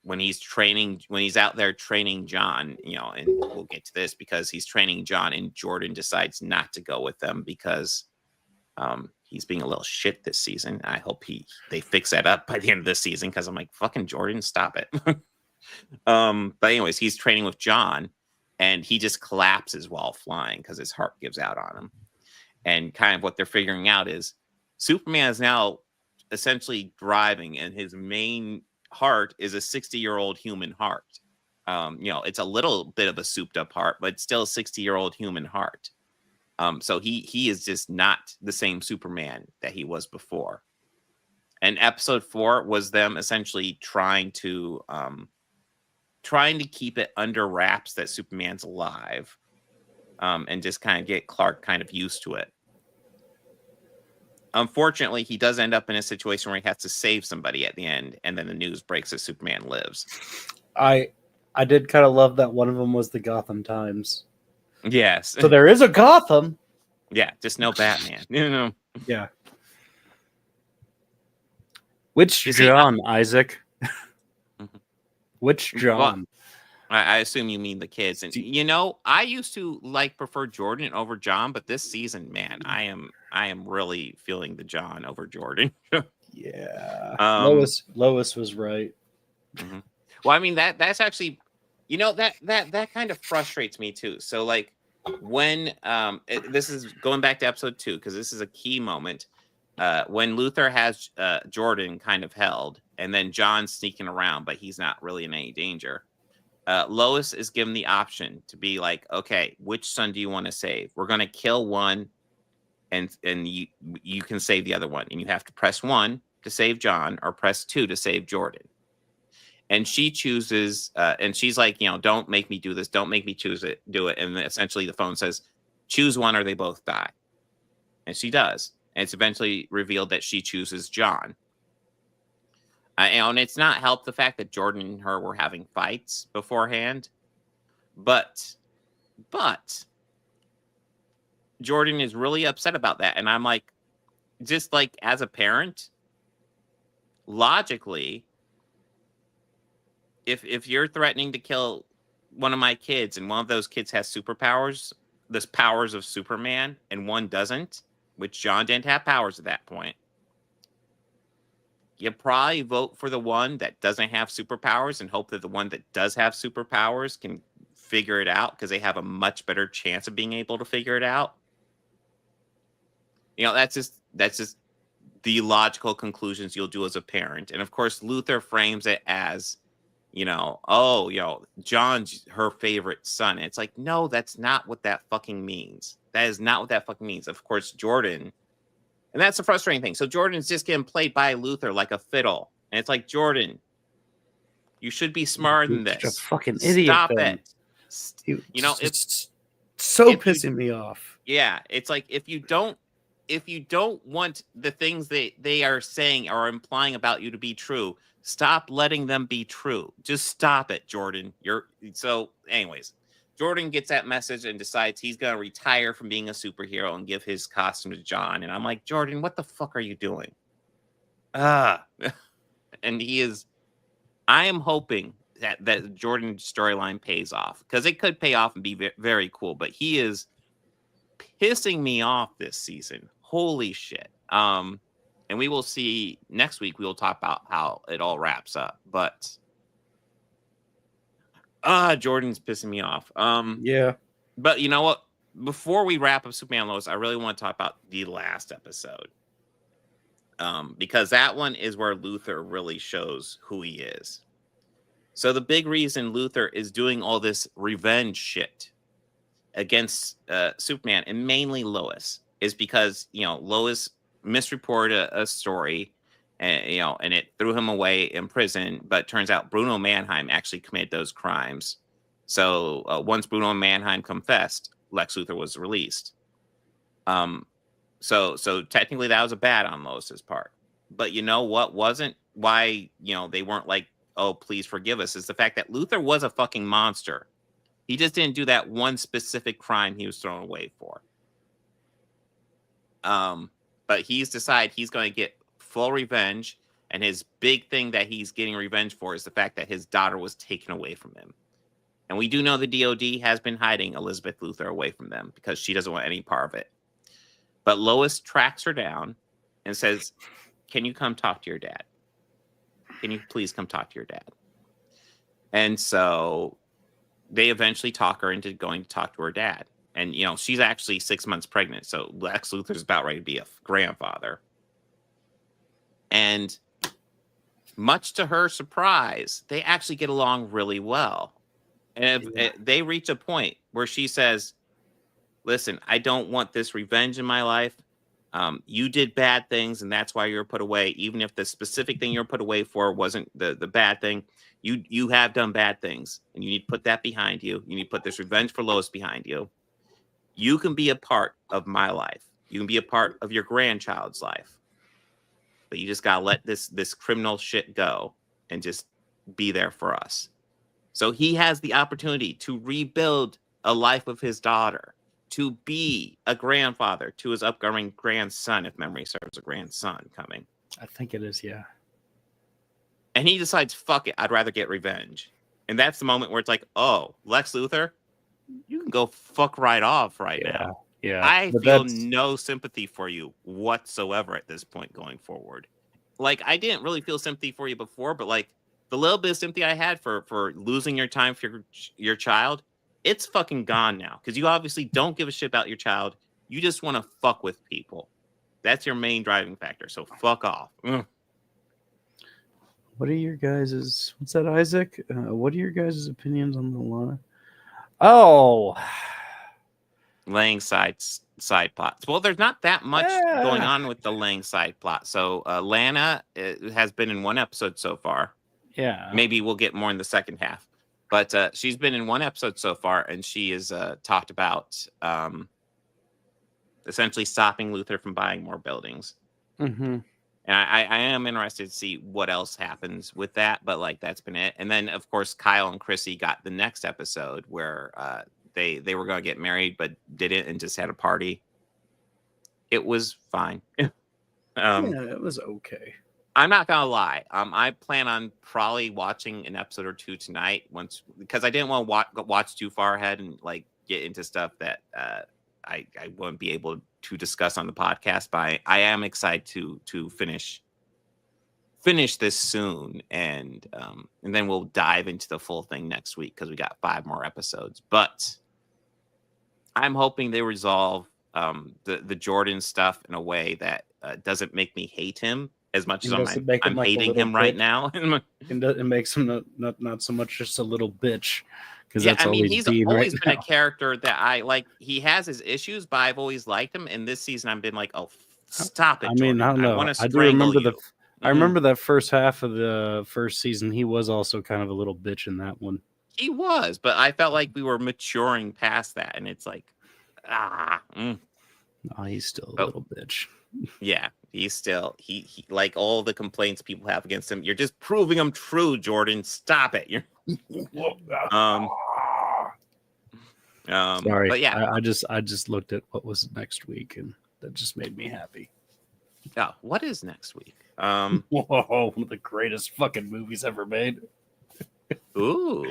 When he's out there training John, and we'll get to this, because he's training John and Jordan decides not to go with them because he's being a little shit this season. I hope they fix that up by the end of this season, because I'm like, fucking Jordan, stop it. But anyways, he's training with John, and he just collapses while flying because his heart gives out on him. And kind of what they're figuring out is Superman is now essentially driving, and his main heart is a 60-year-old human heart. It's a little bit of a souped up heart, but it's still a 60-year-old human heart. So he is just not the same Superman that he was before. And episode 4 was them essentially trying to keep it under wraps that Superman's alive, and just kind of get Clark kind of used to it. Unfortunately, he does end up in a situation where he has to save somebody at the end, and then the news breaks that Superman lives. I did kind of love that one of them was the Gotham Times. Yes. So there is a Gotham. Yeah, just no Batman. Yeah. Which John, Isaac? Which John? Well, I assume you mean the kids. And I used to prefer Jordan over John, but this season, man, I am really feeling the John over Jordan. Yeah. Lois was right. Mm-hmm. Well, I mean, that's actually, that kind of frustrates me too. So like when this is going back to episode 2, because this is a key moment, when Luthor has Jordan kind of held, and then John's sneaking around, but he's not really in any danger. Lois is given the option to be like, okay, which son do you want to save? We're going to kill one, and you can save the other one. And you have to press 1 to save John, or press 2 to save Jordan. and she chooses, and she's like, don't make me do this. Don't make me do it. And then essentially the phone says, choose one or they both die. And she does. And it's eventually revealed that she chooses John. And it's not helped the fact that Jordan and her were having fights beforehand. But Jordan is really upset about that. And I'm like, just like as a parent, logically, if you're threatening to kill one of my kids and one of those kids has superpowers, the powers of Superman, and one doesn't, which John didn't have powers at that point, you probably vote for the one that doesn't have superpowers and hope that the one that does have superpowers can figure it out because they have a much better chance of being able to figure it out. That's just the logical conclusions you'll do as a parent. And of course, Luther frames it as, John's her favorite son. And it's like, no, that's not what that fucking means. That is not what that fucking means. Of course, Jordan, and that's the frustrating thing. So Jordan's just getting played by Luther like a fiddle. And it's like, Jordan, you should be smarter than this. Such a fucking idiot. Stop then. it. It's so pissing me off. Yeah, it's like if you don't want the things they are saying or implying about you to be true, stop letting them be true. Just stop it, Jordan. Anyways, Jordan gets that message and decides he's going to retire from being a superhero and give his costume to John. And I'm like, Jordan, what the fuck are you doing? And I am hoping that Jordan's storyline pays off, because it could pay off and be very cool, but he is pissing me off this season. Holy shit. And we will see next week. We will talk about how it all wraps up, but Jordan's pissing me off. Yeah. But you know what? Before we wrap up Superman and Lois, I really want to talk about the last episode. Because that one is where Luther really shows who he is. So the big reason Luther is doing all this revenge shit against Superman, and mainly Lois, is because Lois misreported a story, and it threw him away in prison. But turns out Bruno Mannheim actually committed those crimes. So once Bruno Mannheim confessed, Lex Luthor was released. So technically that was a bad on Lois's part. But you know what wasn't? Why they weren't like, oh, please forgive us, is the fact that Luthor was a fucking monster. He just didn't do that one specific crime he was thrown away for. But he's decided he's going to get full revenge, and his big thing that he's getting revenge for is the fact that his daughter was taken away from him. And we do know the DOD has been hiding Elizabeth Luthor away from them because she doesn't want any part of it. But Lois tracks her down and says, can you come talk to your dad? Can you please come talk to your dad? And so they eventually talk her into going to talk to her dad. And, she's actually 6 months pregnant. So Lex Luthor's about ready to be a grandfather. And much to her surprise, they actually get along really well. And they reach a point where she says, listen, I don't want this revenge in my life. You did bad things, and that's why you're put away. Even if the specific thing you're put away for wasn't the bad thing, you have done bad things, and you need to put that behind you. You need to put this revenge for Lois behind you. You can be a part of my life. You can be a part of your grandchild's life. But you just gotta let this criminal shit go and just be there for us. So he has the opportunity to rebuild a life with his daughter, to be a grandfather to his upcoming grandson, if memory serves, a grandson coming. I think it is, yeah. And he decides, fuck it, I'd rather get revenge. And that's the moment where it's like, oh, Lex Luthor, you can go fuck right off now. Yeah. I feel no sympathy for you whatsoever at this point going forward. Like, I didn't really feel sympathy for you before, but like the little bit of sympathy I had for losing your time for your child, it's fucking gone now, because you obviously don't give a shit about your child. You just want to fuck with people. That's your main driving factor. So fuck off. What are your guys'? What's that, Isaac? What are your guys' opinions on the line? Oh, laying side plots. Well, there's not that much going on with the laying side plot. So Lana has been in one episode so far. Yeah. Maybe we'll get more in the second half. But she's been in one episode so far, and she has talked about essentially stopping Luther from buying more buildings. Mm-hmm. And I am interested to see what else happens with that, but like that's been it. And then of course Kyle and Chrissy got the next episode where they were going to get married but didn't and just had a party. It was fine. Yeah, it was okay. I'm not gonna lie. I plan on probably watching an episode or two tonight once because I didn't want to watch too far ahead and like get into stuff that I won't be able to discuss on the podcast. But I am excited to finish this soon, and then we'll dive into the full thing next week because we got 5 more episodes. But I'm hoping they resolve the Jordan stuff in a way that doesn't make me hate him as much as I'm like hating him right now. It makes him not so much just a little bitch. Because Yeah, that's I mean, always he's Dean always right been now. a character that I like. He has his issues, but I've always liked him. And this season, I've been like, "Oh, stop it!" I mean, Jordan. I don't know. want to I do strangle remember you. I remember that first half of the first season. He was also kind of a little bitch in that one. He was, but I felt like we were maturing past that, and it's like, No, he's still a little bitch. yeah, he's still he like all the complaints people have against him. You're just proving them true, Jordan. Stop it. You're Sorry, but yeah, I just looked at what was next week, and that just made me happy. yeah. What is next week? Whoa, one of the greatest fucking movies ever made. Ooh,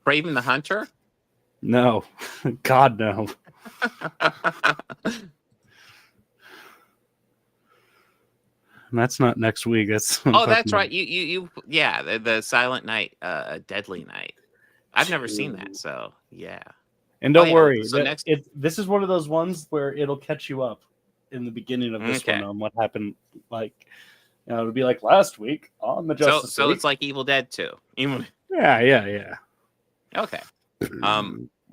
Craven the Hunter. No, God no. And that's not next week. That's Oh, that's right. You yeah, the Silent Night, Deadly Night. I've never seen that, so yeah. And don't yeah, worry, so next this is one of those ones where it'll catch you up in the beginning of this one on what happened. Like, it'll be like last week on the Justice so League. it's like Evil Dead 2. Yeah. Okay.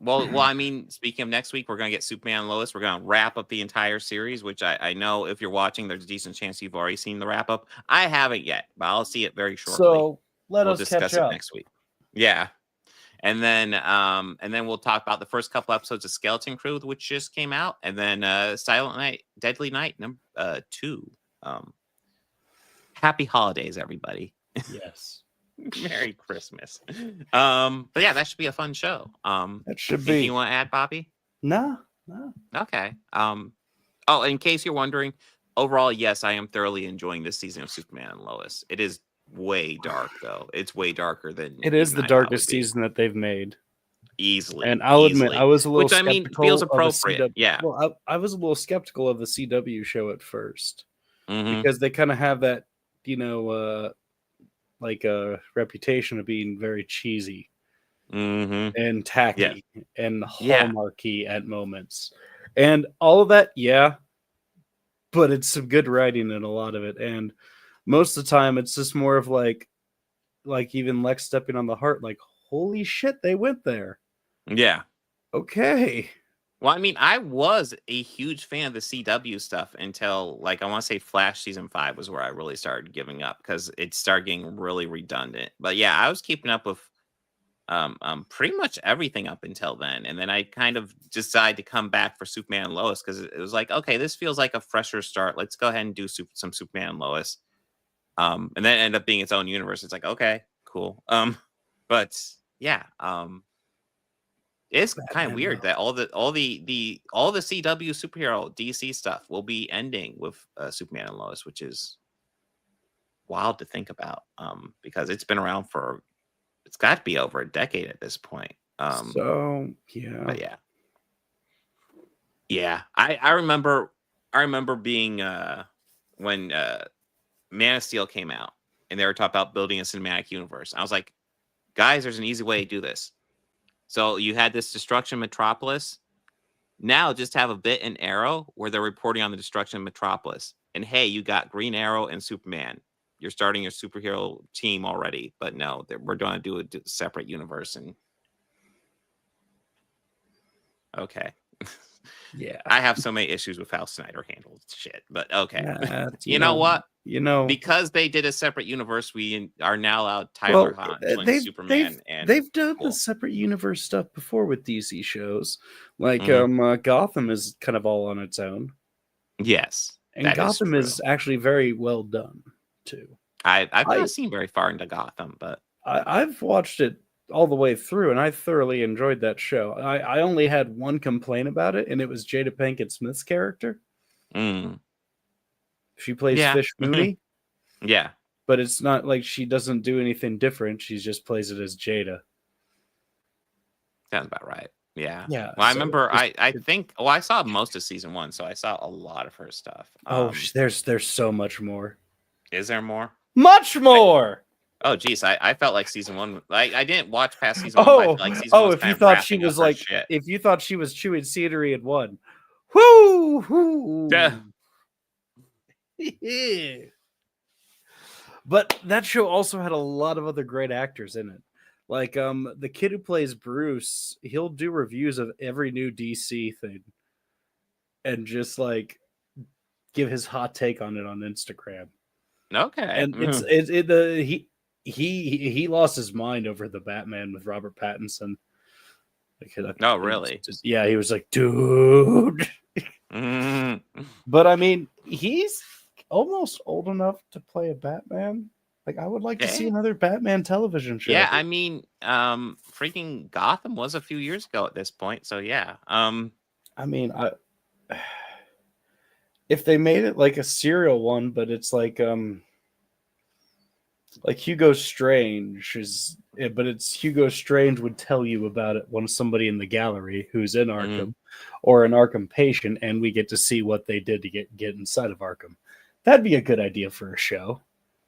Well, I mean, speaking of next week, we're gonna get Superman and Lois. We're gonna wrap up the entire series, which I know if you're watching, there's a decent chance you've already seen the wrap up. I haven't yet, but I'll see it very shortly. So we'll us discuss catch up it next week. Yeah. And then we'll talk about the first couple episodes of Skeleton Crew, which just came out, and then Silent Night, Deadly Night, number 2. Happy holidays, everybody. Yes. Merry Christmas. But yeah, that should be a fun show. That should anything be. you want to add, Bobby? No. Okay. Oh, in case you're wondering, overall, yes, I am thoroughly enjoying this season of Superman and Lois. It is way dark, though. It's way darker than It is even the I thought it would darkest be. season that they've made. Easily. And I'll admit, I was a little which I mean skeptical feels of the appropriate. CW. Yeah. Well, I was a little skeptical of the CW show at first Mhm. because they kind of have that, like a reputation of being very cheesy and tacky and hallmarky at moments, and all of that. Yeah, but it's some good writing in a lot of it, and most of the time it's just more of like even Lex stepping on the heart, like holy shit, they went there. Yeah. Okay. Well, I mean, I was a huge fan of the CW stuff until, like, I want to say Flash season 5 was where I really started giving up because it started getting really redundant. But yeah, I was keeping up with pretty much everything up until then, and then I kind of decided to come back for Superman and Lois because it was like, okay, this feels like a fresher start. Let's go ahead and do some Superman and Lois. And then it ended up being its own universe. It's like, okay, cool. But yeah, it's kind of weird that all the CW superhero DC stuff will be ending with Superman and Lois, which is wild to think about. Because it's been around it's got to be over a decade at this point. So yeah, but yeah. I remember being when Man of Steel came out and they were talking about building a cinematic universe. I was like, guys, there's an easy way to do this. So you had this destruction Metropolis. Now just have a bit in Arrow where they're reporting on the destruction of Metropolis. And hey, you got Green Arrow and Superman. You're starting your superhero team already. But no, we're going to do a separate universe. And okay. Yeah. I have so many issues with how Snyder handled shit, but okay. You know what? You Because they did a separate universe, we are now allowed Tyler Hunt playing Superman. They've done cool. the separate universe stuff before with DC shows. Like Mhm. Gotham is kind of all on its own. Yes. And that Gotham true. is actually very well done too. I've not seen very far into Gotham, but I've watched it all the way through, and I thoroughly enjoyed that show. I only had one complaint about it, and it was Jada Pinkett Smith's character. She plays Yeah. Fish Mooney, yeah. but it's not like she doesn't do anything different. She just plays it as Jada. Sounds about right. Yeah. Yeah. Well, I so remember. it's- I think. Well, I saw most of season 1, so I saw a lot of her stuff. There's so much more. Is there more? Much more. Oh, geez. I felt like season 1. I didn't watch past season 1. But I feel like season 1 was if you thought she was like, shit. if you thought she was chewing scenery in one, whoo. Yeah. But that show also had a lot of other great actors in it. Like the kid who plays Bruce, he'll do reviews of every new DC thing and just like give his hot take on it on Instagram. Okay. And he lost his mind over the Batman with Robert Pattinson. No, really? Yeah, he was like, dude. But I mean, he's almost old enough to play a Batman. Like, I would like to see another Batman television show. Yeah, I mean, freaking Gotham was a few years ago at this point, so yeah. I mean, if they made it like a serial one, but it's like Hugo Strange but it's Hugo Strange would tell you about it when somebody in the gallery who's in Arkham or an Arkham patient, and we get to see what they did to get inside of Arkham. That'd be a good idea for a show.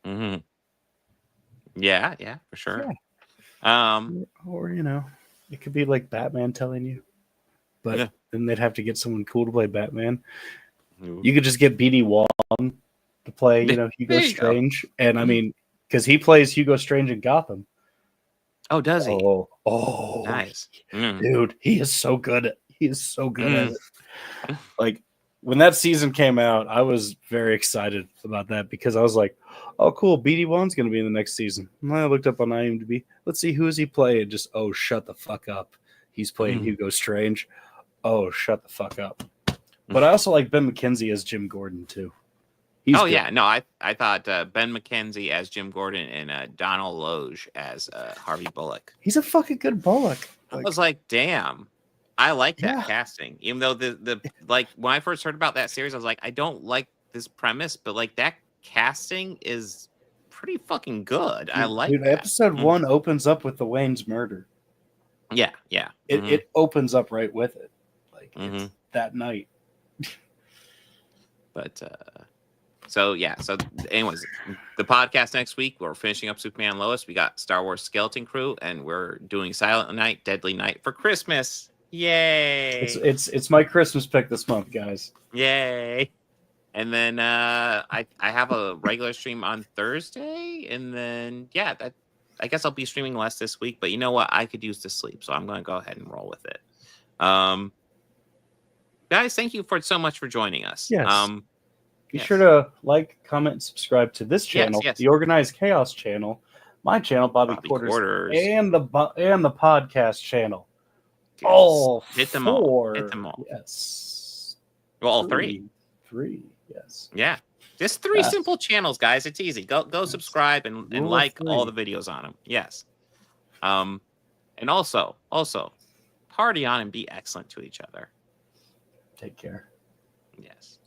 Mm-hmm. Yeah, for sure. Yeah. Or it could be like Batman telling you, but then they'd have to get someone cool to play Batman. You could just get BD Wong to play, Hugo Strange, and I mean, because he plays Hugo Strange in Gotham. Oh, does he? Oh, nice, dude! He is so good. At it. Like when that season came out, I was very excited about that because I was like, "Oh, cool! BD Wong's going to be in the next season." And I looked up on IMDb. Let's see who is he playing. Just shut the fuck up. He's playing Hugo Strange. Oh, shut the fuck up. But I also like Ben McKenzie as Jim Gordon too. He's good. Yeah, no, I thought Ben McKenzie as Jim Gordon and Donald Loge as Harvey Bullock. He's a fucking good Bullock. I was like, damn, I like that casting. Even though the like when I first heard about that series, I was like, I don't like this premise, but like that casting is pretty fucking good. I like that. Episode 1 opens up with the Wayne's murder. Yeah. It opens up right with it. Like it's that night. But so anyways, the podcast next week, we're finishing up Superman and Lois. We got Star Wars Skeleton Crew, and we're doing Silent Night, Deadly Night for Christmas. Yay! It's my Christmas pick this month, guys. Yay! And then I have a regular stream on Thursday, and then I guess I'll be streaming less this week. But you know what? I could use the sleep, so I'm going to go ahead and roll with it. Guys, thank you so much for joining us. Yes. Be sure to like, comment, and subscribe to this channel, the Organized Chaos channel, my channel, Bobby Quarters, and the podcast channel. All hit them all. Hit them all. Yes. Well, all three. Yes. Yeah. Just 3 simple channels, guys. It's easy. Go subscribe and like all the videos on them. Yes. And also party on and be excellent to each other. Take care. Yes.